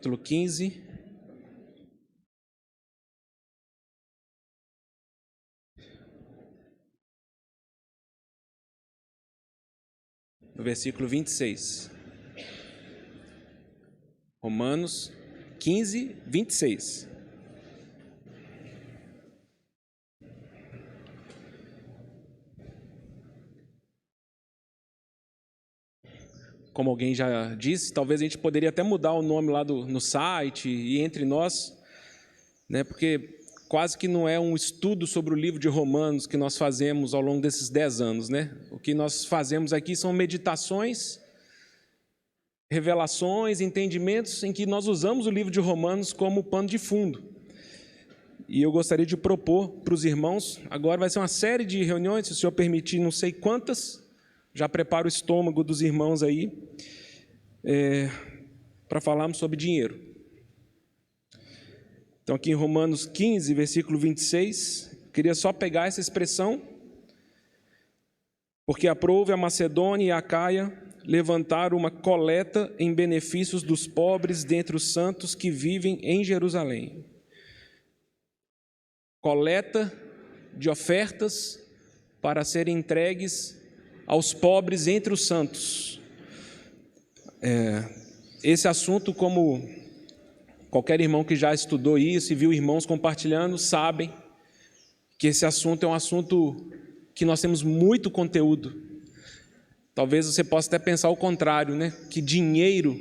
capítulo 15. No versículo 26. Romanos 15, 26. Como alguém já disse, talvez a gente poderia até mudar o nome lá no site e entre nós, né? Porque quase que não é um estudo sobre o livro de Romanos que nós fazemos ao longo desses 10 anos, né? O que nós fazemos aqui são meditações, revelações, entendimentos em que nós usamos o livro de Romanos como pano de fundo. E eu gostaria de propor para os irmãos, agora vai ser uma série de reuniões, se o Senhor permitir, não sei quantas, já prepara o estômago dos irmãos aí, para falarmos sobre dinheiro. Então, aqui em Romanos 15, versículo 26, queria só pegar essa expressão, porque aprouve a Macedônia e a Acaia levantar uma coleta em benefícios dos pobres dentre os santos que vivem em Jerusalém. Coleta de ofertas para serem entregues aos pobres entre os santos. Esse assunto, como qualquer irmão que já estudou isso e viu irmãos compartilhando, sabem que esse assunto é um assunto que nós temos muito conteúdo. Talvez você possa até pensar o contrário, né? Que dinheiro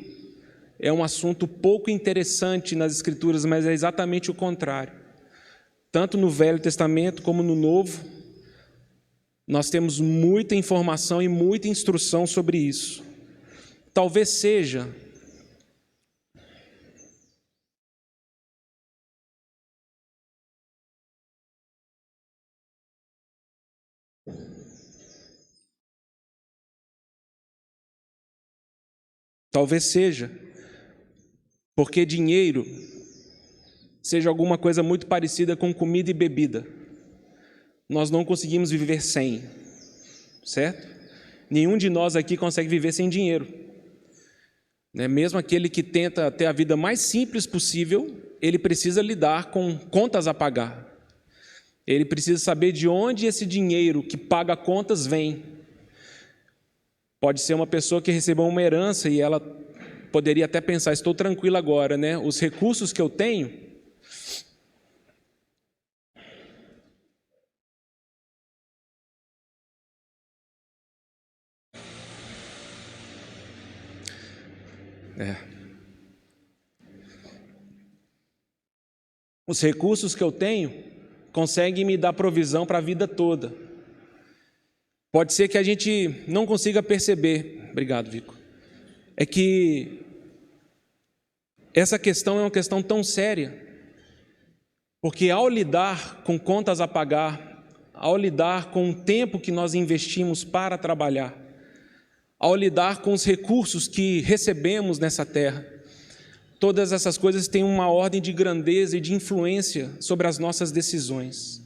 é um assunto pouco interessante nas Escrituras, mas é exatamente o contrário. Tanto no Velho Testamento como no Novo, nós temos muita informação e muita instrução sobre isso. Talvez seja porque dinheiro seja alguma coisa muito parecida com comida e bebida. Nós não conseguimos viver sem, certo? Nenhum de nós aqui consegue viver sem dinheiro. Mesmo aquele que tenta ter a vida mais simples possível, ele precisa lidar com contas a pagar. Ele precisa saber de onde esse dinheiro que paga contas vem. Pode ser uma pessoa que recebeu uma herança e ela poderia até pensar, estou tranquilo agora, né? Os recursos que eu tenho, os recursos que eu tenho conseguem me dar provisão para a vida toda. Pode ser que a gente não consiga perceber, obrigado, Vico, é que essa questão é uma questão tão séria, porque ao lidar com contas a pagar, ao lidar com o tempo que nós investimos para trabalhar, ao lidar com os recursos que recebemos nessa terra, todas essas coisas têm uma ordem de grandeza e de influência sobre as nossas decisões.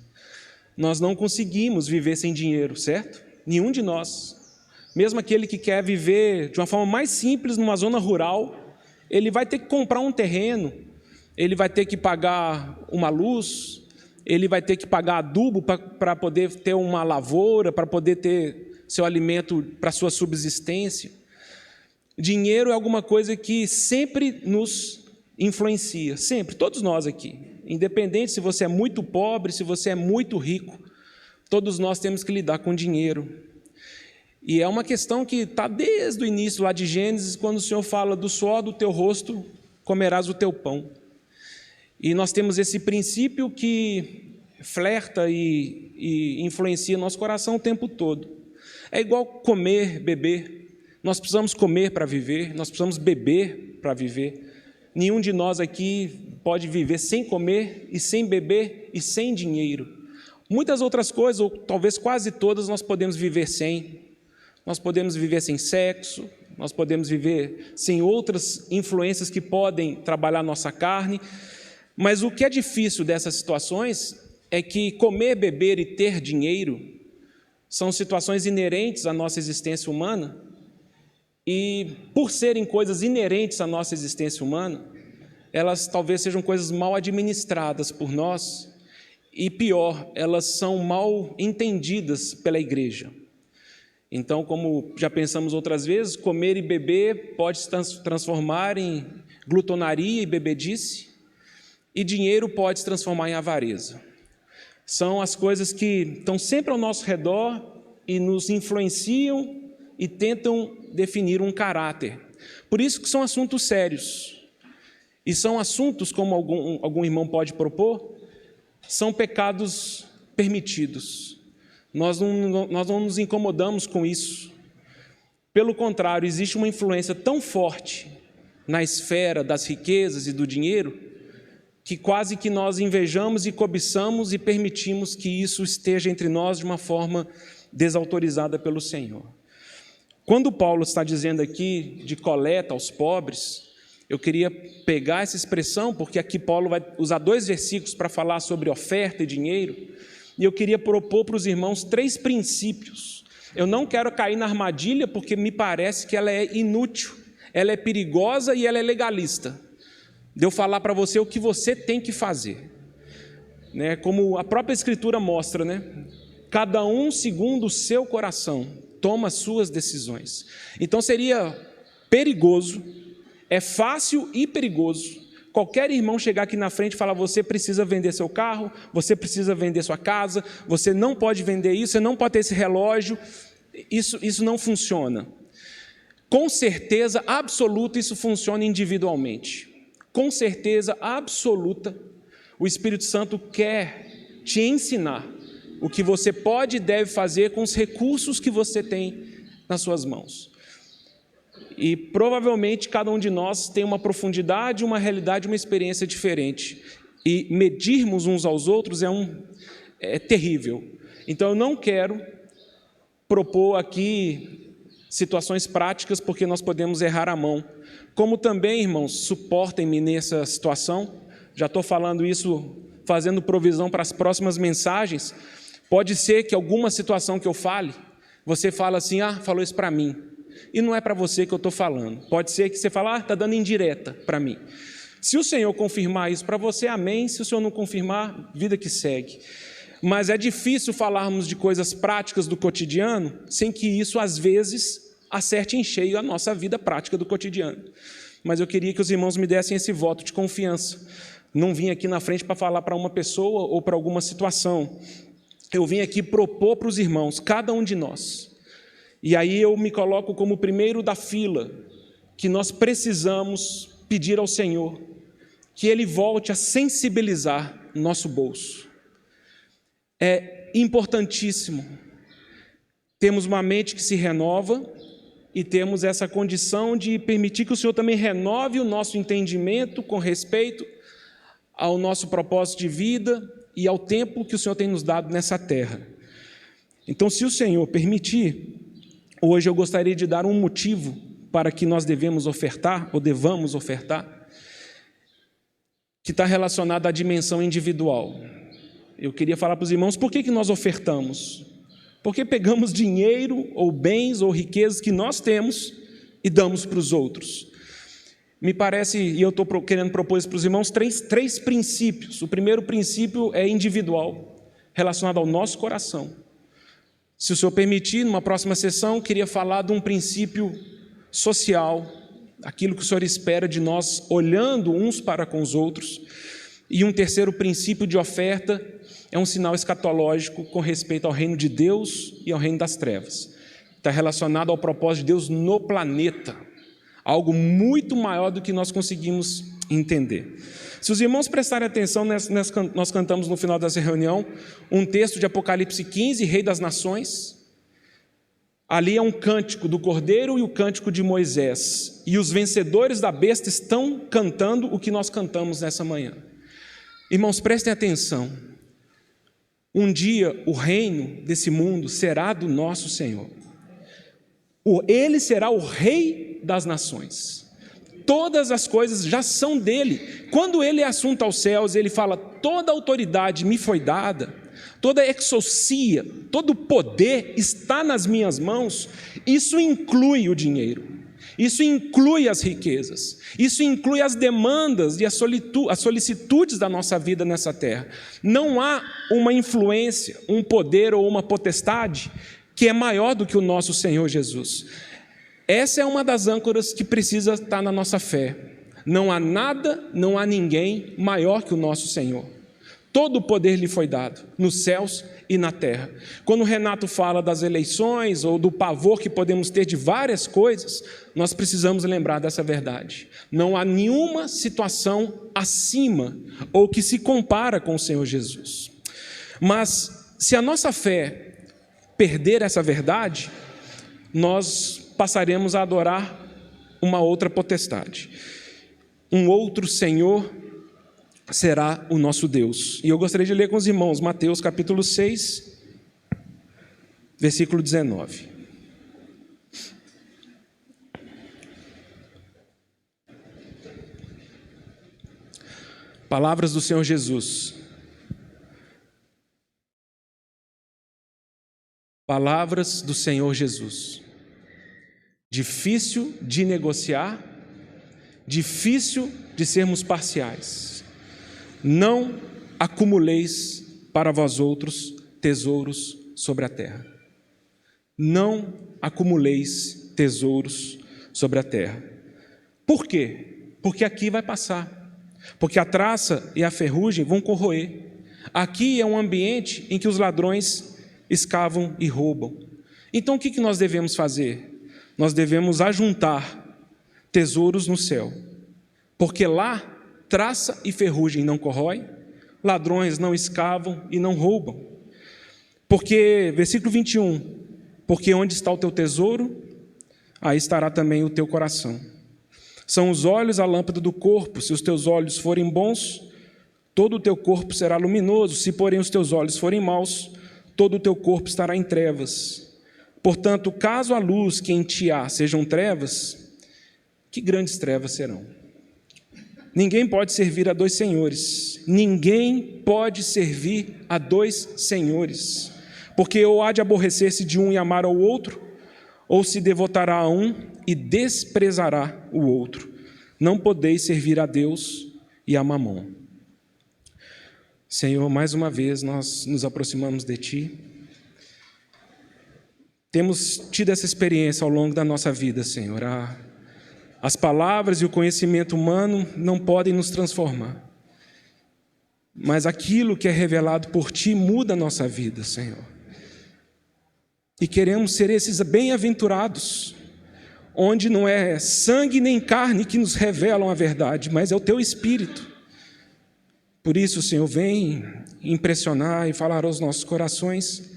Nós não conseguimos viver sem dinheiro, certo? Nenhum de nós. Mesmo aquele que quer viver de uma forma mais simples numa zona rural, ele vai ter que comprar um terreno, ele vai ter que pagar uma luz, ele vai ter que pagar adubo para poder ter uma lavoura, para poder ter seu alimento para sua subsistência. Dinheiro é alguma coisa que sempre nos influencia, sempre, todos nós aqui, independente se você é muito pobre, se você é muito rico, todos nós temos que lidar com dinheiro. E é uma questão que está desde o início lá de Gênesis, quando o Senhor fala, do suor do teu rosto comerás o teu pão. E nós temos esse princípio que flerta e influencia nosso coração o tempo todo. É igual comer, beber. Nós precisamos comer para viver, nós precisamos beber para viver. Nenhum de nós aqui pode viver sem comer e sem beber e sem dinheiro. Muitas outras coisas, ou talvez quase todas, nós podemos viver sem. Nós podemos viver sem sexo, nós podemos viver sem outras influências que podem trabalhar nossa carne. Mas o que é difícil dessas situações é que comer, beber e ter dinheiro são situações inerentes à nossa existência humana, e por serem coisas inerentes à nossa existência humana, elas talvez sejam coisas mal administradas por nós, e pior, elas são mal entendidas pela igreja. Então, como já pensamos outras vezes, comer e beber pode se transformar em glutonaria e bebedice, e dinheiro pode se transformar em avareza. São as coisas que estão sempre ao nosso redor e nos influenciam e tentam definir um caráter. Por isso que são assuntos sérios. E são assuntos, como algum irmão pode propor, são pecados permitidos. Nós não nos incomodamos com isso. Pelo contrário, existe uma influência tão forte na esfera das riquezas e do dinheiro, que quase que nós invejamos e cobiçamos e permitimos que isso esteja entre nós de uma forma desautorizada pelo Senhor. Quando Paulo está dizendo aqui de coleta aos pobres, eu queria pegar essa expressão, porque aqui Paulo vai usar 2 versículos para falar sobre oferta e dinheiro, e eu queria propor para os irmãos 3 princípios. Eu não quero cair na armadilha, porque me parece que ela é inútil, ela é perigosa e ela é legalista. De eu falar para você o que você tem que fazer. Né? Como a própria Escritura mostra, né? Cada um segundo o seu coração toma as suas decisões. Então seria perigoso, é fácil e perigoso, qualquer irmão chegar aqui na frente e falar: você precisa vender seu carro, você precisa vender sua casa, você não pode vender isso, você não pode ter esse relógio. Isso não funciona. Com certeza absoluta isso funciona individualmente. Com certeza absoluta o Espírito Santo quer te ensinar o que você pode e deve fazer com os recursos que você tem nas suas mãos. E provavelmente cada um de nós tem uma profundidade, uma realidade, uma experiência diferente. E medirmos uns aos outros é terrível. Então eu não quero propor aqui situações práticas, porque nós podemos errar a mão. Como também, irmãos, suportem-me nessa situação. Já estou falando isso, fazendo provisão para as próximas mensagens. Pode ser que alguma situação que eu fale, você fala assim: falou isso para mim. E não é para você que eu estou falando. Pode ser que você fale: está dando indireta para mim. Se o Senhor confirmar isso para você, amém. Se o Senhor não confirmar, vida que segue. Mas é difícil falarmos de coisas práticas do cotidiano, sem que isso, às vezes, acerte em cheio a nossa vida prática do cotidiano. Mas eu queria que os irmãos me dessem esse voto de confiança. Não vim aqui na frente para falar para uma pessoa ou para alguma situação. Eu vim aqui propor para os irmãos, cada um de nós. E aí eu me coloco como o primeiro da fila, que nós precisamos pedir ao Senhor que Ele volte a sensibilizar nosso bolso. É importantíssimo. Temos uma mente que se renova e temos essa condição de permitir que o Senhor também renove o nosso entendimento com respeito ao nosso propósito de vida e ao tempo que o Senhor tem nos dado nessa terra. Então, se o Senhor permitir, hoje eu gostaria de dar um motivo para que nós devemos ofertar, ou devamos ofertar, que está relacionado à dimensão individual. Eu queria falar para os irmãos, por que nós ofertamos? Porque pegamos dinheiro, ou bens, ou riquezas que nós temos e damos para os outros. Me parece, e eu estou querendo propor isso para os irmãos, três princípios. O primeiro princípio é individual, relacionado ao nosso coração. Se o Senhor permitir, numa próxima sessão, queria falar de um princípio social, aquilo que o Senhor espera de nós, olhando uns para com os outros. E um terceiro princípio de oferta é um sinal escatológico com respeito ao reino de Deus e ao reino das trevas. Está relacionado ao propósito de Deus no planeta, algo muito maior do que nós conseguimos entender. Se os irmãos prestarem atenção, nós cantamos no final dessa reunião um texto de Apocalipse 15, Rei das Nações. Ali é um cântico do Cordeiro e o cântico de Moisés. E os vencedores da besta estão cantando o que nós cantamos nessa manhã. Irmãos, prestem atenção. Um dia o reino desse mundo será do nosso Senhor. Ele será o Rei das nações. Todas as coisas já são dele. Quando ele é assunto aos céus, ele fala: toda autoridade me foi dada, toda exousia, todo poder está nas minhas mãos. Isso inclui o dinheiro. Isso inclui as riquezas, isso inclui as demandas e as solicitudes da nossa vida nessa terra. Não há uma influência, um poder ou uma potestade que é maior do que o nosso Senhor Jesus. Essa é uma das âncoras que precisa estar na nossa fé. Não há nada, não há ninguém maior que o nosso Senhor. Todo o poder lhe foi dado, nos céus e na terra. Quando o Renato fala das eleições ou do pavor que podemos ter de várias coisas, nós precisamos lembrar dessa verdade. Não há nenhuma situação acima ou que se compara com o Senhor Jesus. Mas se a nossa fé perder essa verdade, nós passaremos a adorar uma outra potestade. Um outro Senhor será o nosso Deus. E eu gostaria de ler com os irmãos Mateus capítulo 6, versículo 19. Palavras do Senhor Jesus. Palavras do Senhor Jesus. Difícil de negociar, difícil de sermos parciais. Não acumuleis para vós outros tesouros sobre a terra. Não acumuleis tesouros sobre a terra. Por quê? Porque aqui vai passar. Porque a traça e a ferrugem vão corroer. Aqui é um ambiente em que os ladrões escavam e roubam. Então o que nós devemos fazer? Nós devemos ajuntar tesouros no céu. Porque lá traça e ferrugem não corrói, ladrões não escavam e não roubam. Porque, versículo 21, porque onde está o teu tesouro, aí estará também o teu coração. São os olhos a lâmpada do corpo. Se os teus olhos forem bons, todo o teu corpo será luminoso. Se, porém, os teus olhos forem maus, todo o teu corpo estará em trevas. Portanto, caso a luz que em ti há sejam trevas, que grandes trevas serão. Ninguém pode servir a dois senhores. Ninguém pode servir a dois senhores. Porque ou há de aborrecer-se de um e amar ao outro, ou se devotará a um e desprezará o outro. Não podeis servir a Deus e a Mamon. Senhor, mais uma vez nós nos aproximamos de Ti. Temos tido essa experiência ao longo da nossa vida, Senhor. As palavras e o conhecimento humano não podem nos transformar. Mas aquilo que é revelado por Ti muda a nossa vida, Senhor. E queremos ser esses bem-aventurados, onde não é sangue nem carne que nos revelam a verdade, mas é o Teu Espírito. Por isso, Senhor, vem impressionar e falar aos nossos corações,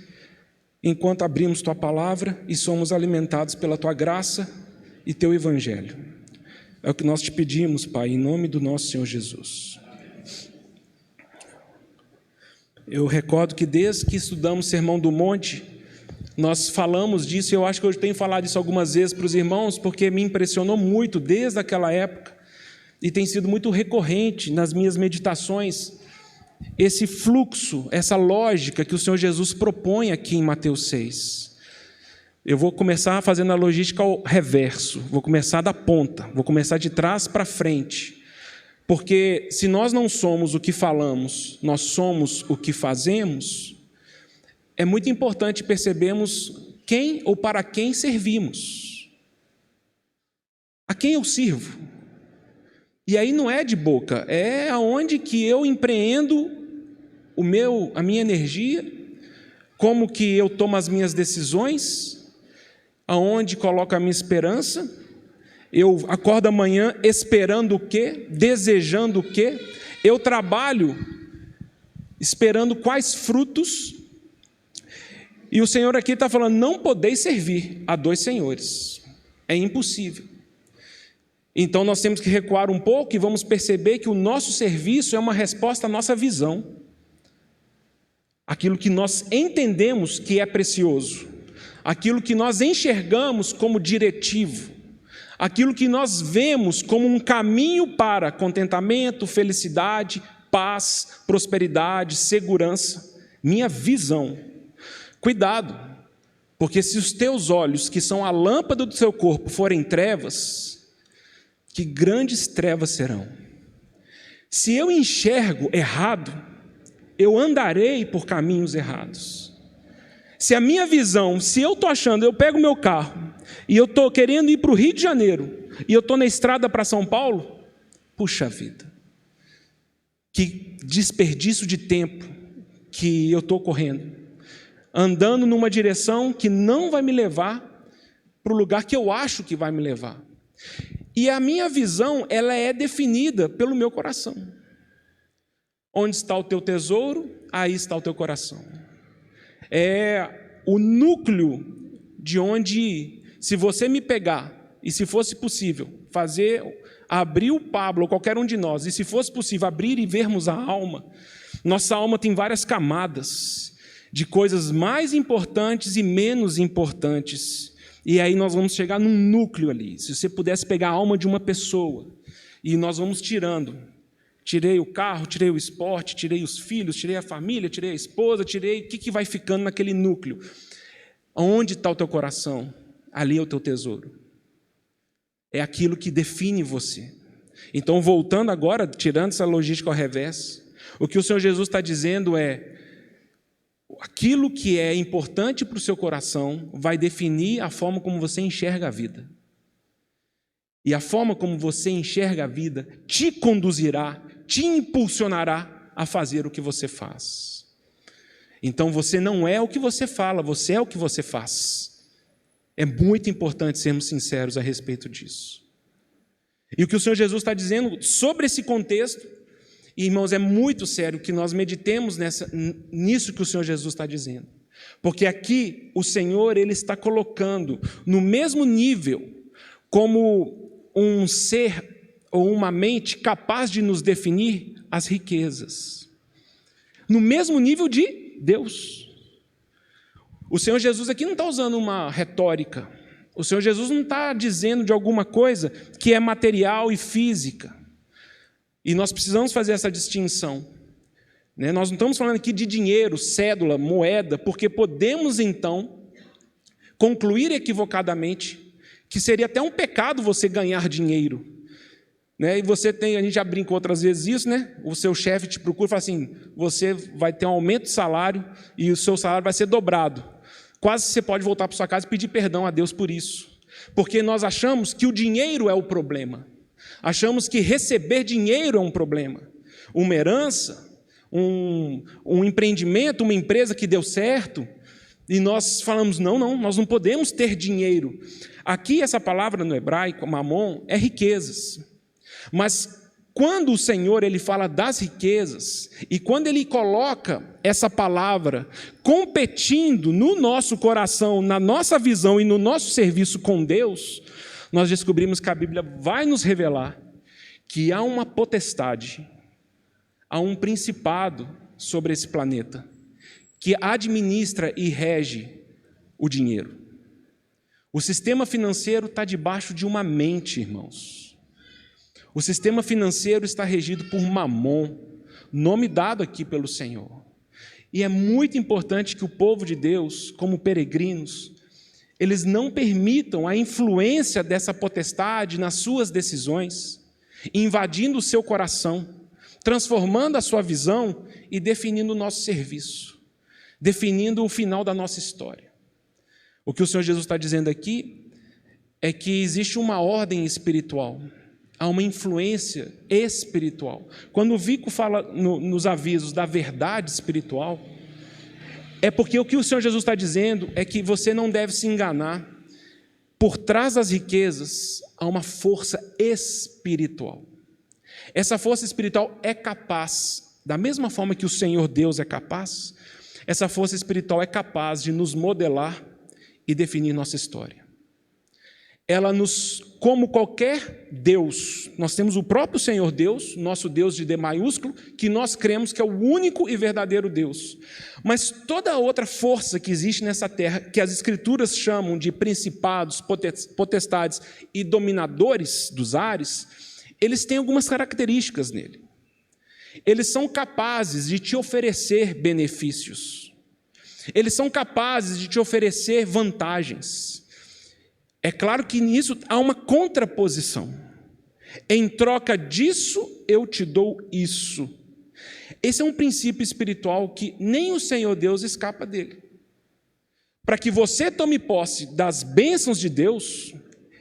enquanto abrimos Tua palavra e somos alimentados pela Tua graça e Teu Evangelho. É o que nós te pedimos, Pai, em nome do nosso Senhor Jesus. Eu recordo que desde que estudamos Sermão do Monte, nós falamos disso, e eu acho que eu tenho falado isso algumas vezes para os irmãos, porque me impressionou muito desde aquela época, e tem sido muito recorrente nas minhas meditações, esse fluxo, essa lógica que o Senhor Jesus propõe aqui em Mateus 6. Eu vou começar fazendo a logística ao reverso, vou começar da ponta, vou começar de trás para frente. Porque se nós não somos o que falamos, nós somos o que fazemos, é muito importante percebermos quem ou para quem servimos. A quem eu sirvo? E aí não é de boca, é aonde que eu empreendo a minha energia, como que eu tomo as minhas decisões, aonde coloco a minha esperança. Eu acordo amanhã esperando o quê? Desejando o quê? Eu trabalho esperando quais frutos? E o Senhor aqui está falando, não podeis servir a dois senhores. É impossível. Então nós temos que recuar um pouco e vamos perceber que o nosso serviço é uma resposta à nossa visão. Aquilo que nós entendemos que é precioso. Aquilo que nós enxergamos como diretivo. Aquilo que nós vemos como um caminho para contentamento, felicidade, paz, prosperidade, segurança. Minha visão. Cuidado, Porque se os teus olhos, que são a lâmpada do seu corpo, forem trevas, que grandes trevas serão. Se eu enxergo errado, eu andarei por caminhos errados. Se a minha visão, se eu estou achando, eu pego meu carro e eu estou querendo ir para o Rio de Janeiro e eu estou na estrada para São Paulo, puxa vida, que desperdício de tempo que eu estou correndo, andando numa direção que não vai me levar para o lugar que eu acho que vai me levar. E a minha visão, ela é definida pelo meu coração. Onde está o teu tesouro, aí está o teu coração. É o núcleo de onde, se você me pegar, e se fosse possível, abrir o Pablo, ou qualquer um de nós, e se fosse possível abrir e vermos a alma, nossa alma tem várias camadas de coisas mais importantes e menos importantes. E aí nós vamos chegar num núcleo ali. Se você pudesse pegar a alma de uma pessoa, e nós vamos tirando. Tirei o carro, tirei o esporte, tirei os filhos, tirei a família, tirei a esposa, tirei... O que vai ficando naquele núcleo? Onde está o teu coração? Ali é o teu tesouro. É aquilo que define você. Então, voltando agora, tirando essa logística ao revés, o que o Senhor Jesus está dizendo é: aquilo que é importante para o seu coração vai definir a forma como você enxerga a vida. E a forma como você enxerga a vida te conduzirá, te impulsionará a fazer o que você faz. Então você não é o que você fala, você é o que você faz. É muito importante sermos sinceros a respeito disso. E o que o Senhor Jesus está dizendo sobre esse contexto, e, irmãos, é muito sério que nós meditemos nisso que o Senhor Jesus está dizendo. Porque aqui o Senhor, Ele está colocando no mesmo nível como um ser ou uma mente capaz de nos definir as riquezas. No mesmo nível de Deus. O Senhor Jesus aqui não está usando uma retórica. O Senhor Jesus não está dizendo de alguma coisa que é material e física. E nós precisamos fazer essa distinção. Nós não estamos falando aqui de dinheiro, cédula, moeda, porque podemos então concluir equivocadamente que seria até um pecado você ganhar dinheiro. E você tem, a gente já brincou outras vezes isso, o seu chefe te procura e fala assim: você vai ter um aumento de salário e o seu salário vai ser dobrado. Quase você pode voltar para sua casa e pedir perdão a Deus por isso. Porque nós achamos que o dinheiro é o problema. Achamos que receber dinheiro é um problema. Uma herança, um empreendimento, uma empresa que deu certo, e nós falamos: não, nós não podemos ter dinheiro. Aqui essa palavra no hebraico, mamon, é riquezas. Mas quando o Senhor ele fala das riquezas, e quando Ele coloca essa palavra competindo no nosso coração, na nossa visão e no nosso serviço com Deus, nós descobrimos que a Bíblia vai nos revelar que há uma potestade, há um principado sobre esse planeta, que administra e rege o dinheiro. O sistema financeiro está debaixo de uma mente, irmãos. O sistema financeiro está regido por Mamon, nome dado aqui pelo Senhor. E é muito importante que o povo de Deus, como peregrinos, eles não permitam a influência dessa potestade nas suas decisões, invadindo o seu coração, transformando a sua visão e definindo o nosso serviço, definindo o final da nossa história. O que o Senhor Jesus está dizendo aqui é que existe uma ordem espiritual, há uma influência espiritual. Quando o Vico fala nos avisos da verdade espiritual, é porque o que o Senhor Jesus está dizendo é que você não deve se enganar. Por trás das riquezas há uma força espiritual. Essa força espiritual é capaz, da mesma forma que o Senhor Deus é capaz, essa força espiritual é capaz de nos modelar e definir nossa história. Ela como qualquer Deus, nós temos o próprio Senhor Deus, nosso Deus de D maiúsculo, que nós cremos que é o único e verdadeiro Deus. Mas toda outra força que existe nessa terra, que as Escrituras chamam de principados, potestades e dominadores dos ares, eles têm algumas características nele. Eles são capazes de te oferecer benefícios. Eles são capazes de te oferecer vantagens. É claro que nisso há uma contraposição. Em troca disso, eu te dou isso. Esse é um princípio espiritual que nem o Senhor Deus escapa dele. Para que você tome posse das bênçãos de Deus,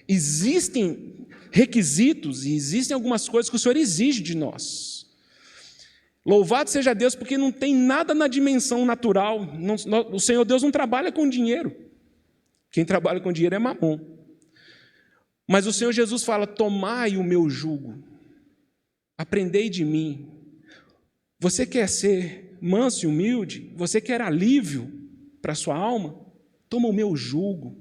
existem requisitos e existem algumas coisas que o Senhor exige de nós. Louvado seja Deus, porque não tem nada na dimensão natural. O Senhor Deus não trabalha com dinheiro. Quem trabalha com dinheiro é Mamon. Mas o Senhor Jesus fala: tomai o meu jugo, aprendei de mim. Você quer ser manso e humilde? Você quer alívio para a sua alma? Toma o meu jugo.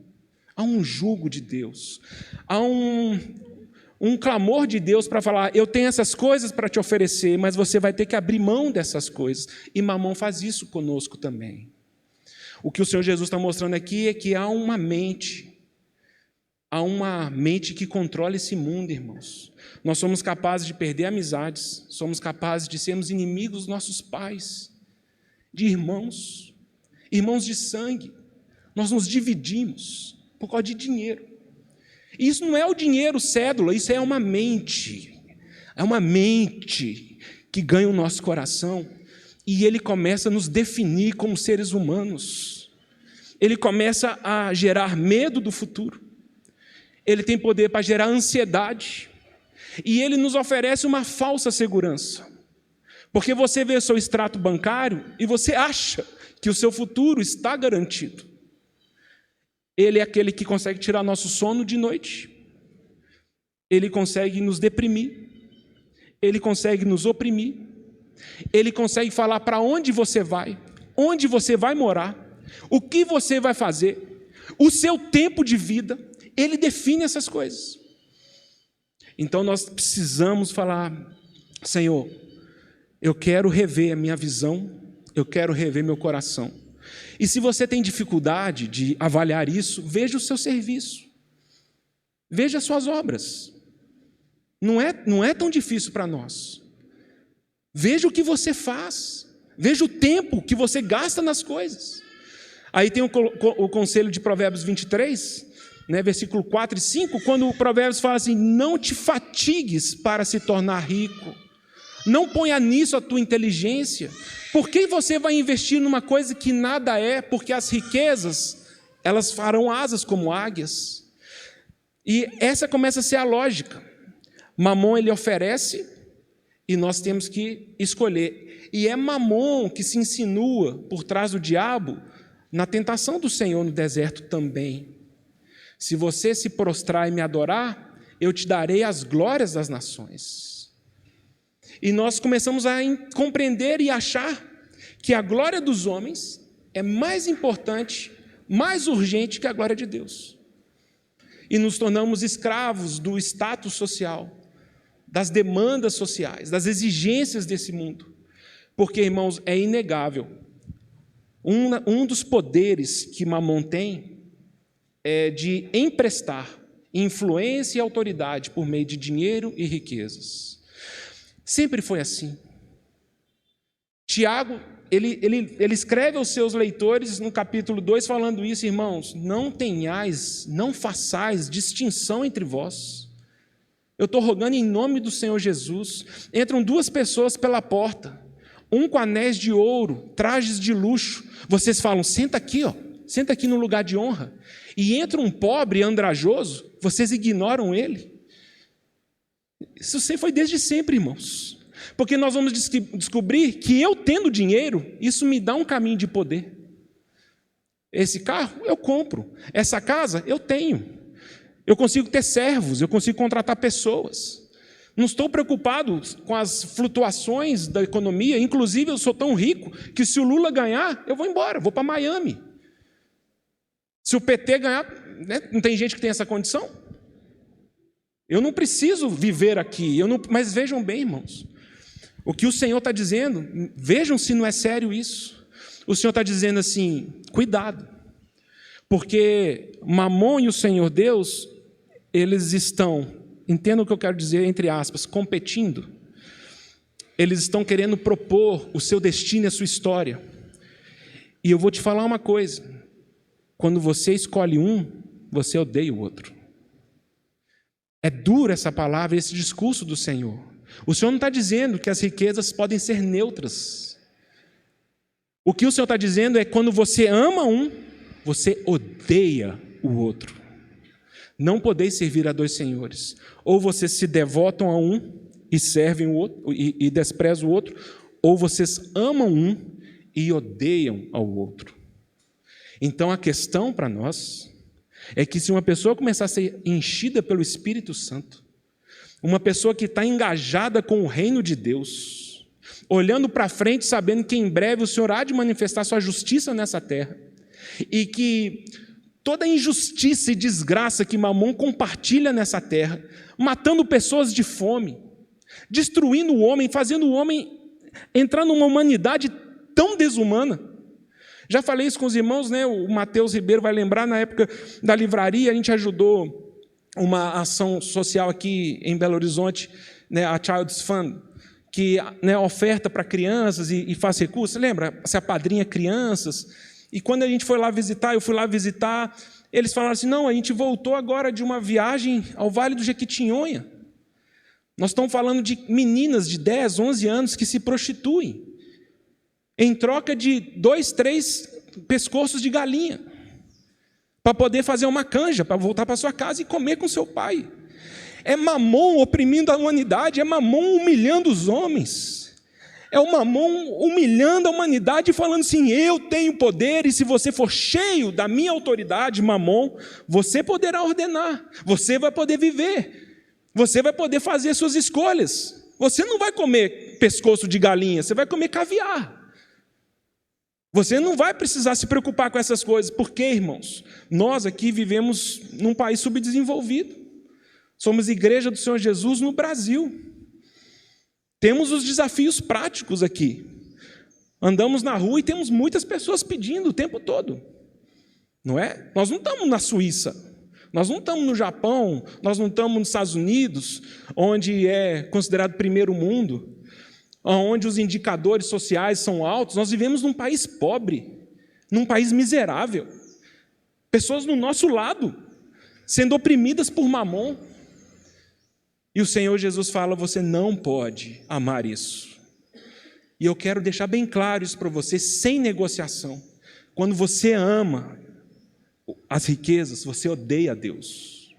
Há um jugo de Deus. Há um clamor de Deus para falar: eu tenho essas coisas para te oferecer, mas você vai ter que abrir mão dessas coisas. E Mamon faz isso conosco também. O que o Senhor Jesus está mostrando aqui é que há uma mente que controla esse mundo, irmãos. Nós somos capazes de perder amizades, somos capazes de sermos inimigos dos nossos pais, de irmãos de sangue. Nós nos dividimos por causa de dinheiro. E isso não é o dinheiro cédula, isso é uma mente. É uma mente que ganha o nosso coração e ele começa a nos definir como seres humanos. Ele começa a gerar medo do futuro. Ele tem poder para gerar ansiedade. E ele nos oferece uma falsa segurança. Porque você vê o seu extrato bancário e você acha que o seu futuro está garantido. Ele é aquele que consegue tirar nosso sono de noite. Ele consegue nos deprimir. Ele consegue nos oprimir. Ele consegue falar para onde você vai morar, o que você vai fazer, o seu tempo de vida. Ele define essas coisas. Então nós precisamos falar: Senhor, eu quero rever a minha visão, eu quero rever meu coração. E se você tem dificuldade de avaliar isso, veja o seu serviço, veja as suas obras. Não é tão difícil para nós. Veja o que você faz, veja o tempo que você gasta nas coisas. Aí tem o conselho de Provérbios 23, versículo 4 e 5, quando o Provérbios fala assim: não te fatigues para se tornar rico, não ponha nisso a tua inteligência. Por que você vai investir numa coisa que nada é? Porque as riquezas, elas farão asas como águias. E essa começa a ser a lógica. Mamon, ele oferece e nós temos que escolher. E é Mamon que se insinua por trás do diabo na tentação do Senhor no deserto também. Se você se prostrar e me adorar, eu te darei as glórias das nações. E nós começamos a compreender e achar que a glória dos homens é mais importante, mais urgente que a glória de Deus. E nos tornamos escravos do status social, das demandas sociais, das exigências desse mundo. Porque, irmãos, é inegável. Um dos poderes que Mamon tem é de emprestar influência e autoridade por meio de dinheiro e riquezas. Sempre foi assim. Tiago, ele escreve aos seus leitores no capítulo 2 falando isso: irmãos, não façais distinção entre vós. Eu estou rogando em nome do Senhor Jesus. Entram duas pessoas pela porta, um com anéis de ouro, trajes de luxo. Vocês falam: senta aqui no lugar de honra. E entra um pobre andrajoso, vocês ignoram ele. Isso foi desde sempre, irmãos. Porque nós vamos descobrir que eu tendo dinheiro, isso me dá um caminho de poder. Esse carro eu compro, essa casa eu tenho. Eu consigo ter servos, eu consigo contratar pessoas. Não estou preocupado com as flutuações da economia. Inclusive, eu sou tão rico que se o Lula ganhar, eu vou embora, vou para Miami. Se o PT ganhar, não tem gente que tem essa condição? Eu não preciso viver aqui. Mas vejam bem, irmãos, o que o Senhor está dizendo, vejam se não é sério isso. O Senhor está dizendo assim: cuidado, porque Mamon e o Senhor Deus, eles estão, entenda o que eu quero dizer, entre aspas, competindo. Eles estão querendo propor o seu destino e a sua história. E eu vou te falar uma coisa: quando você escolhe um, você odeia o outro. É dura essa palavra, esse discurso do Senhor. O Senhor não está dizendo que as riquezas podem ser neutras. O que o Senhor está dizendo é que quando você ama um, você odeia o outro. Não podeis servir a dois senhores. Ou vocês se devotam a um e servem o outro, e desprezam o outro, ou vocês amam um e odeiam ao outro. Então a questão para nós é que se uma pessoa começar a ser enchida pelo Espírito Santo, uma pessoa que está engajada com o reino de Deus, olhando para frente, sabendo que em breve o Senhor há de manifestar sua justiça nessa terra, e que toda injustiça e desgraça que Mamon compartilha nessa terra, matando pessoas de fome, destruindo o homem, fazendo o homem entrar numa humanidade tão desumana. Já falei isso com os irmãos, né? O Matheus Ribeiro vai lembrar, na época da livraria, a gente ajudou uma ação social aqui em Belo Horizonte, né? A Child's Fund, que, né, oferta para crianças e faz recursos. Você lembra? Se apadrinha crianças. E quando a gente foi lá visitar, eu fui lá visitar, eles falaram assim: não, a gente voltou agora de uma viagem ao Vale do Jequitinhonha. Nós estamos falando de meninas de 10, 11 anos que se prostituem, em troca de 2, 3 pescoços de galinha, para poder fazer uma canja, para voltar para sua casa e comer com seu pai. É Mamon oprimindo a humanidade, é Mamon humilhando os homens, é o Mamon humilhando a humanidade e falando assim: eu tenho poder, e se você for cheio da minha autoridade, Mamon, você poderá ordenar, você vai poder viver, você vai poder fazer suas escolhas, você não vai comer pescoço de galinha, você vai comer caviar. Você não vai precisar se preocupar com essas coisas. Por quê, irmãos? Nós aqui vivemos num país subdesenvolvido. Somos igreja do Senhor Jesus no Brasil. Temos os desafios práticos aqui. Andamos na rua e temos muitas pessoas pedindo o tempo todo. Não é? Nós não estamos na Suíça. Nós não estamos no Japão. Nós não estamos nos Estados Unidos, onde é considerado primeiro mundo, onde os indicadores sociais são altos. Nós vivemos num país pobre, num país miserável. Pessoas no nosso lado, sendo oprimidas por Mamon. E o Senhor Jesus fala: você não pode amar isso. E eu quero deixar bem claro isso para você, sem negociação. Quando você ama as riquezas, você odeia a Deus.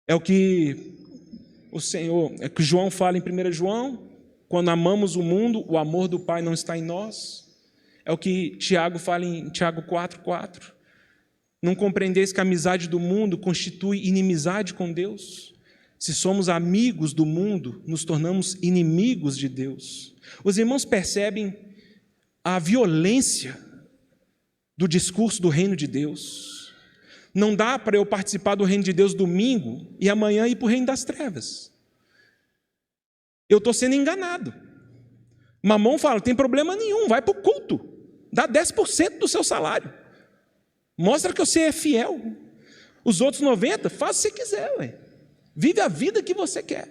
É o que o Senhor, é que João fala em 1 João, quando amamos o mundo, o amor do Pai não está em nós. É o que Tiago fala em Tiago 4:4. Não compreendeis que a amizade do mundo constitui inimizade com Deus? Se somos amigos do mundo, nos tornamos inimigos de Deus. Os irmãos percebem a violência do discurso do reino de Deus. Não dá para eu participar do reino de Deus domingo e amanhã ir para o reino das trevas. Eu estou sendo enganado. Mamon fala: tem problema nenhum, vai para o culto, dá 10% do seu salário, mostra que você é fiel. Os outros 90%, faz o que você quiser, ué. Vive a vida que você quer.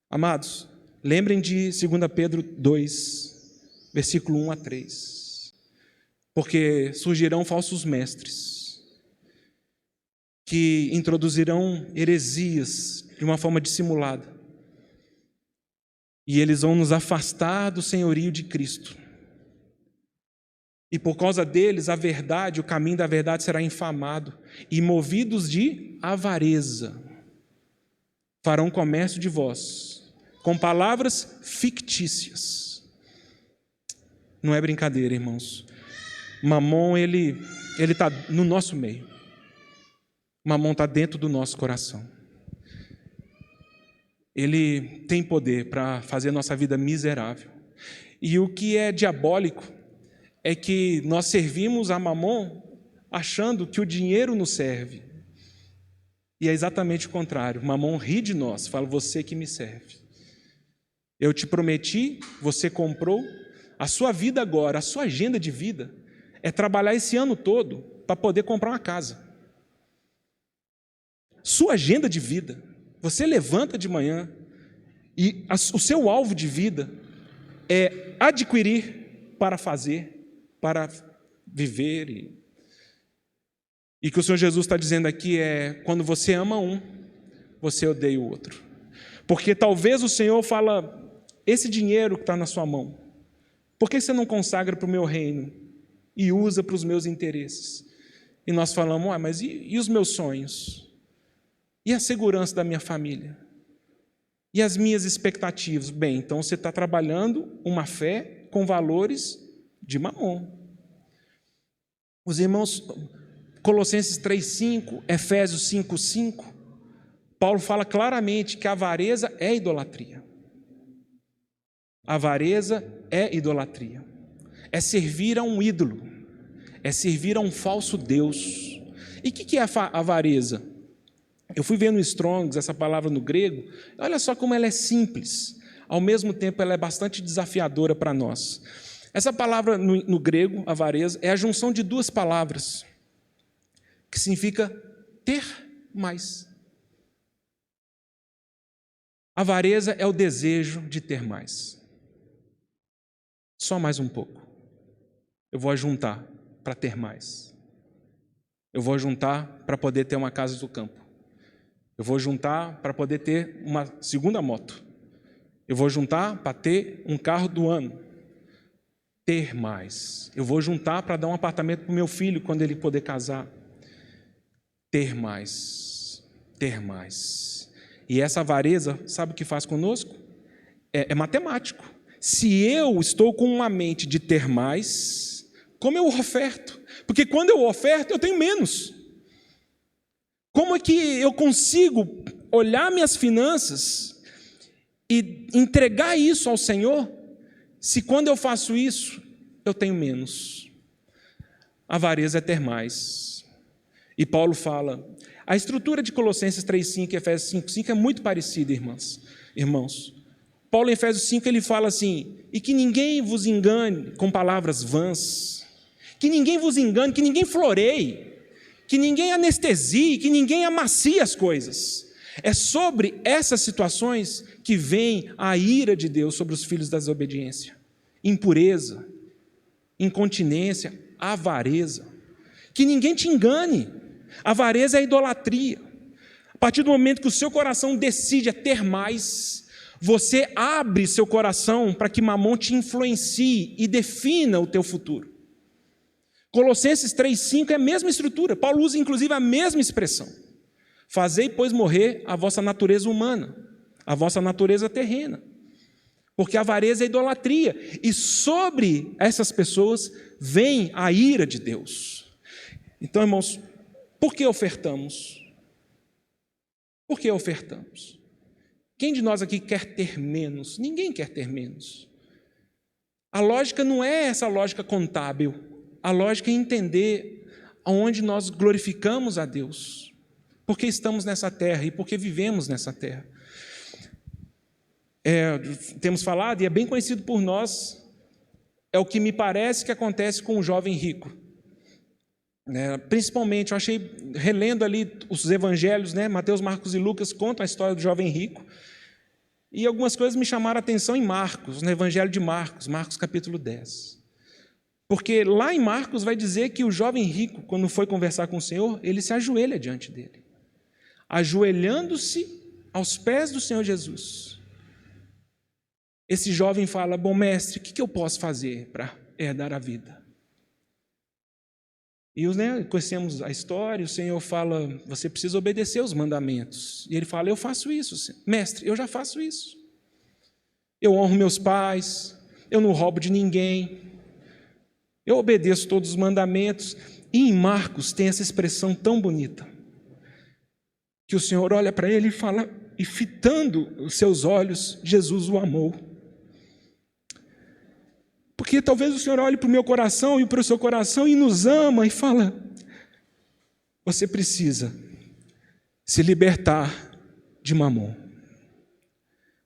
Amados, lembrem de 2 Pedro 2, versículo 1 a 3. Porque surgirão falsos mestres, que introduzirão heresias de uma forma dissimulada, e eles vão nos afastar do senhorio de Cristo. E por causa deles, a verdade, o caminho da verdade será infamado, e movidos de avareza, farão comércio de vós, com palavras fictícias. Não é brincadeira, irmãos. Mamon, ele está no nosso meio. Mamon está dentro do nosso coração. Ele tem poder para fazer a nossa vida miserável. E o que é diabólico é que nós servimos a Mamon achando que o dinheiro nos serve. E é exatamente o contrário. Mamon ri de nós, fala: você que me serve. Eu te prometi, você comprou. A sua vida agora, a sua agenda de vida é trabalhar esse ano todo para poder comprar uma casa. Sua agenda de vida, você levanta de manhã e o seu alvo de vida é adquirir para fazer, para viver. E que o Senhor Jesus está dizendo aqui é, quando você ama um, você odeia o outro. Porque talvez o Senhor fala, esse dinheiro que está na sua mão, por que você não consagra para o meu reino e usa para os meus interesses? E nós falamos, mas e os meus sonhos? E a segurança da minha família? E as minhas expectativas? Bem, então você está trabalhando uma fé com valores de Mamon. Os irmãos, Colossenses 3,5, Efésios 5,5, Paulo fala claramente que a avareza é idolatria. A avareza é idolatria. É servir a um ídolo. É servir a um falso Deus. E o que é a avareza? Eu fui ver no Strong's essa palavra no grego. Olha só como ela é simples. Ao mesmo tempo, ela é bastante desafiadora para nós. Essa palavra no grego, avareza, é a junção de duas palavras, que significa ter mais. Avareza é o desejo de ter mais. Só mais um pouco. Eu vou ajuntar para ter mais. Eu vou juntar para poder ter uma casa do campo. Eu vou juntar para poder ter uma segunda moto. Eu vou juntar para ter um carro do ano. Ter mais. Eu vou juntar para dar um apartamento para o meu filho quando ele poder casar. Ter mais. Ter mais. E essa avareza, sabe o que faz conosco? É matemático. Se eu estou com uma mente de ter mais, como eu oferto? Porque quando eu oferto, eu tenho menos. Como é que eu consigo olhar minhas finanças e entregar isso ao Senhor, se quando eu faço isso, eu tenho menos? Avareza é ter mais. E Paulo fala, a estrutura de Colossenses 3,5 e Efésios 5,5 é muito parecida, irmãos. Paulo em Efésios 5 ele fala assim, e que ninguém vos engane com palavras vãs, que ninguém vos engane, que ninguém floreie, que ninguém anestesie, que ninguém amacie as coisas. É sobre essas situações que vem a ira de Deus sobre os filhos da desobediência. Impureza, incontinência, avareza. Que ninguém te engane. Avareza é idolatria. A partir do momento que o seu coração decide ter mais, você abre seu coração para que Mamon te influencie e defina o teu futuro. Colossenses 3,5 é a mesma estrutura. Paulo usa inclusive a mesma expressão. Fazei, pois, morrer a vossa natureza humana, a vossa natureza terrena. Porque a avareza é idolatria. E sobre essas pessoas vem a ira de Deus. Então, irmãos, por que ofertamos? Por que ofertamos? Quem de nós aqui quer ter menos? Ninguém quer ter menos. A lógica não é essa lógica contábil. A lógica é entender aonde nós glorificamos a Deus. Porque estamos nessa terra e porque vivemos nessa terra. Temos falado, e é bem conhecido por nós, é o que me parece que acontece com o jovem rico. Principalmente, eu achei, relendo ali os evangelhos, Mateus, Marcos e Lucas contam a história do jovem rico, e algumas coisas me chamaram a atenção em Marcos, no evangelho de Marcos, Marcos capítulo 10. Porque lá em Marcos vai dizer que o jovem rico, quando foi conversar com o Senhor, ele se ajoelha diante dele. Ajoelhando-se aos pés do Senhor Jesus. Esse jovem fala, bom mestre, o que eu posso fazer para herdar a vida? E conhecemos a história, o Senhor fala, você precisa obedecer os mandamentos. E ele fala, eu faço isso, mestre, eu já faço isso. Eu honro meus pais, eu não roubo de ninguém, eu obedeço todos os mandamentos. E em Marcos tem essa expressão tão bonita, que o Senhor olha para ele e fala, e fitando os seus olhos, Jesus o amou. Porque talvez o Senhor olhe para o meu coração e para o seu coração e nos ama e fala, você precisa se libertar de Mamon.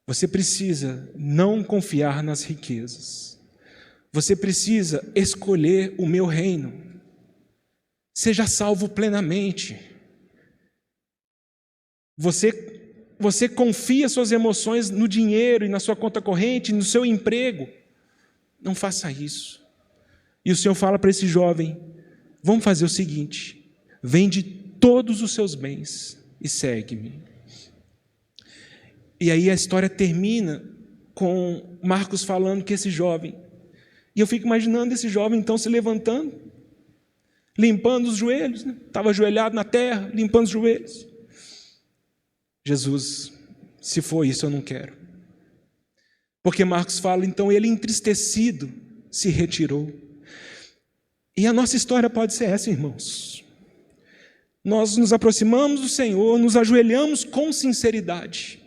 Você precisa não confiar nas riquezas. Você precisa escolher o meu reino. Seja salvo plenamente. Você confia suas emoções no dinheiro e na sua conta corrente, no seu emprego. Não faça isso. E o Senhor fala para esse jovem: vamos fazer o seguinte, vende todos os seus bens e segue-me. E aí a história termina com Marcos falando que esse jovem, e eu fico imaginando esse jovem então se levantando, limpando os joelhos, estava ajoelhado na terra, limpando os joelhos. Jesus, se for isso eu não quero. Porque Marcos fala, então ele entristecido se retirou. E a nossa história pode ser essa, irmãos. Nós nos aproximamos do Senhor, nos ajoelhamos com sinceridade.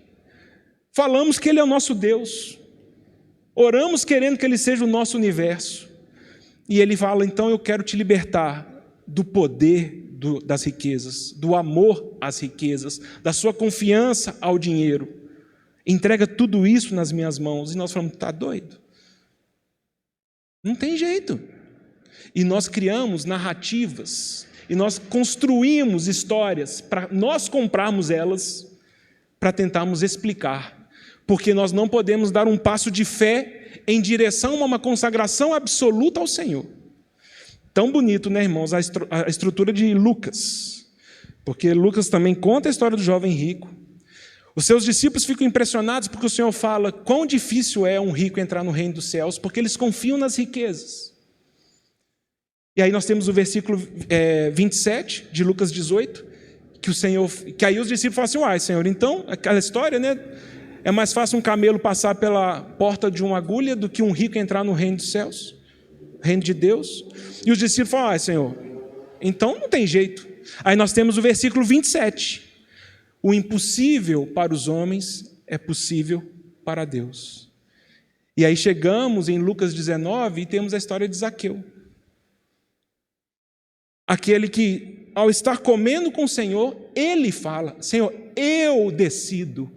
Falamos que Ele é o nosso Deus. Oramos querendo que Ele seja o nosso universo. E Ele fala, então eu quero te libertar do poder das riquezas, do amor às riquezas, da sua confiança ao dinheiro. Entrega tudo isso nas minhas mãos. E nós falamos, está doido? Não tem jeito. E nós criamos narrativas, e nós construímos histórias para nós comprarmos elas, para tentarmos explicar, porque nós não podemos dar um passo de fé em direção a uma consagração absoluta ao Senhor. Tão bonito, né, irmãos, a estrutura de Lucas, porque Lucas também conta a história do jovem rico. Os seus discípulos ficam impressionados porque o Senhor fala quão difícil é um rico entrar no reino dos céus, porque eles confiam nas riquezas. E aí nós temos o versículo 27 de Lucas 18, que aí os discípulos falam assim, Senhor, então, aquela história, né? É mais fácil um camelo passar pela porta de uma agulha do que um rico entrar no reino dos céus, reino de Deus. E os discípulos falam, Senhor, então não tem jeito. Aí nós temos o versículo 27. O impossível para os homens é possível para Deus. E aí chegamos em Lucas 19 e temos a história de Zaqueu. Aquele que, ao estar comendo com o Senhor, ele fala, Senhor, eu decido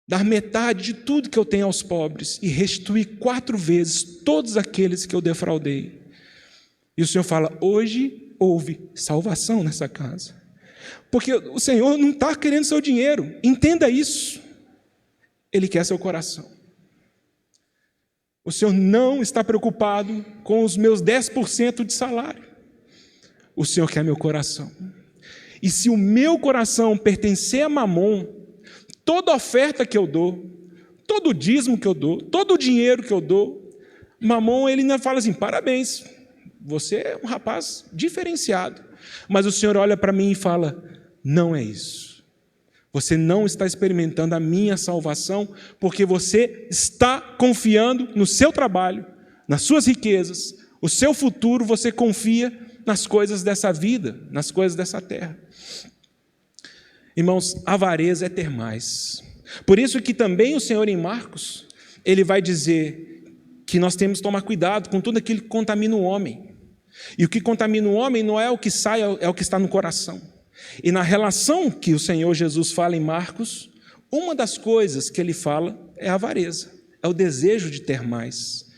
dar metade de tudo que eu tenho aos pobres e restituir 4 vezes todos aqueles que eu defraudei. E o Senhor fala, hoje houve salvação nessa casa. Porque o Senhor não está querendo seu dinheiro, entenda isso. Ele quer seu coração. O Senhor não está preocupado com os meus 10% de salário. O Senhor quer meu coração. E se o meu coração pertencer a Mamon, toda oferta que eu dou, todo dízimo que eu dou, todo o dinheiro que eu dou, Mamon, ele ainda fala assim, parabéns, você é um rapaz diferenciado. Mas o Senhor olha para mim e fala, não é isso. Você não está experimentando a minha salvação, porque você está confiando no seu trabalho, nas suas riquezas, o seu futuro, você confia nas coisas dessa vida, nas coisas dessa terra. Irmãos, avareza é ter mais. Por isso que também o Senhor em Marcos, ele vai dizer que nós temos que tomar cuidado com tudo aquilo que contamina o homem. E o que contamina o homem não é o que sai, é o que está no coração. E na relação que o Senhor Jesus fala em Marcos, uma das coisas que ele fala é a avareza, é o desejo de ter mais.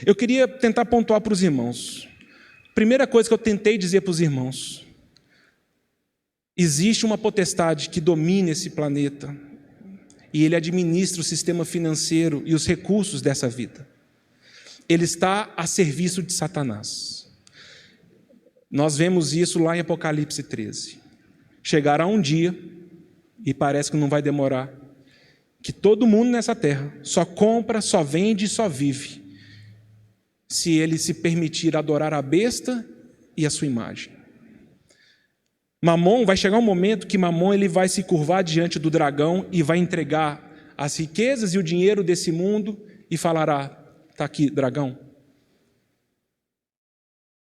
Eu queria tentar pontuar para os irmãos. Primeira coisa que eu tentei dizer para os irmãos, existe uma potestade que domina esse planeta e ele administra o sistema financeiro e os recursos dessa vida. Ele está a serviço de Satanás. Nós vemos isso lá em Apocalipse 13. Chegará um dia, e parece que não vai demorar, que todo mundo nessa terra só compra, só vende e só vive, se ele se permitir adorar a besta e a sua imagem. Mamon, vai chegar um momento que Mamon ele vai se curvar diante do dragão e vai entregar as riquezas e o dinheiro desse mundo e falará, está aqui, dragão.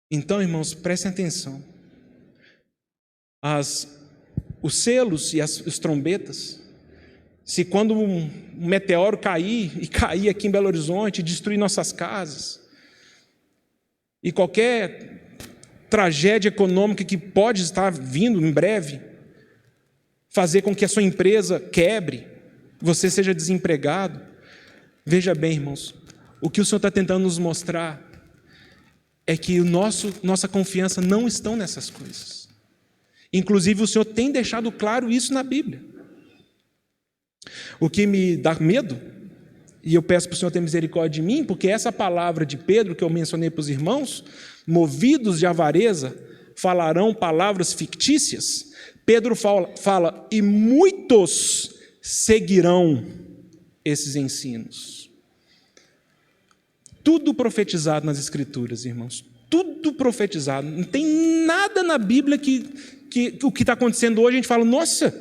Então, irmãos, prestem atenção. Os selos e as trombetas, se quando um meteoro cair aqui em Belo Horizonte e destruir nossas casas, e qualquer tragédia econômica que pode estar vindo em breve, fazer com que a sua empresa quebre, você seja desempregado, veja bem, irmãos, o que o Senhor está tentando nos mostrar é que nossa confiança não está nessas coisas. Inclusive, o Senhor tem deixado claro isso na Bíblia. O que me dá medo, e eu peço para o Senhor ter misericórdia de mim, porque essa palavra de Pedro que eu mencionei para os irmãos, movidos de avareza, falarão palavras fictícias. Pedro fala, e muitos seguirão esses ensinos. Tudo profetizado nas Escrituras, irmãos. Tudo profetizado. Não tem nada na Bíblia que o que está acontecendo hoje a gente fala, nossa,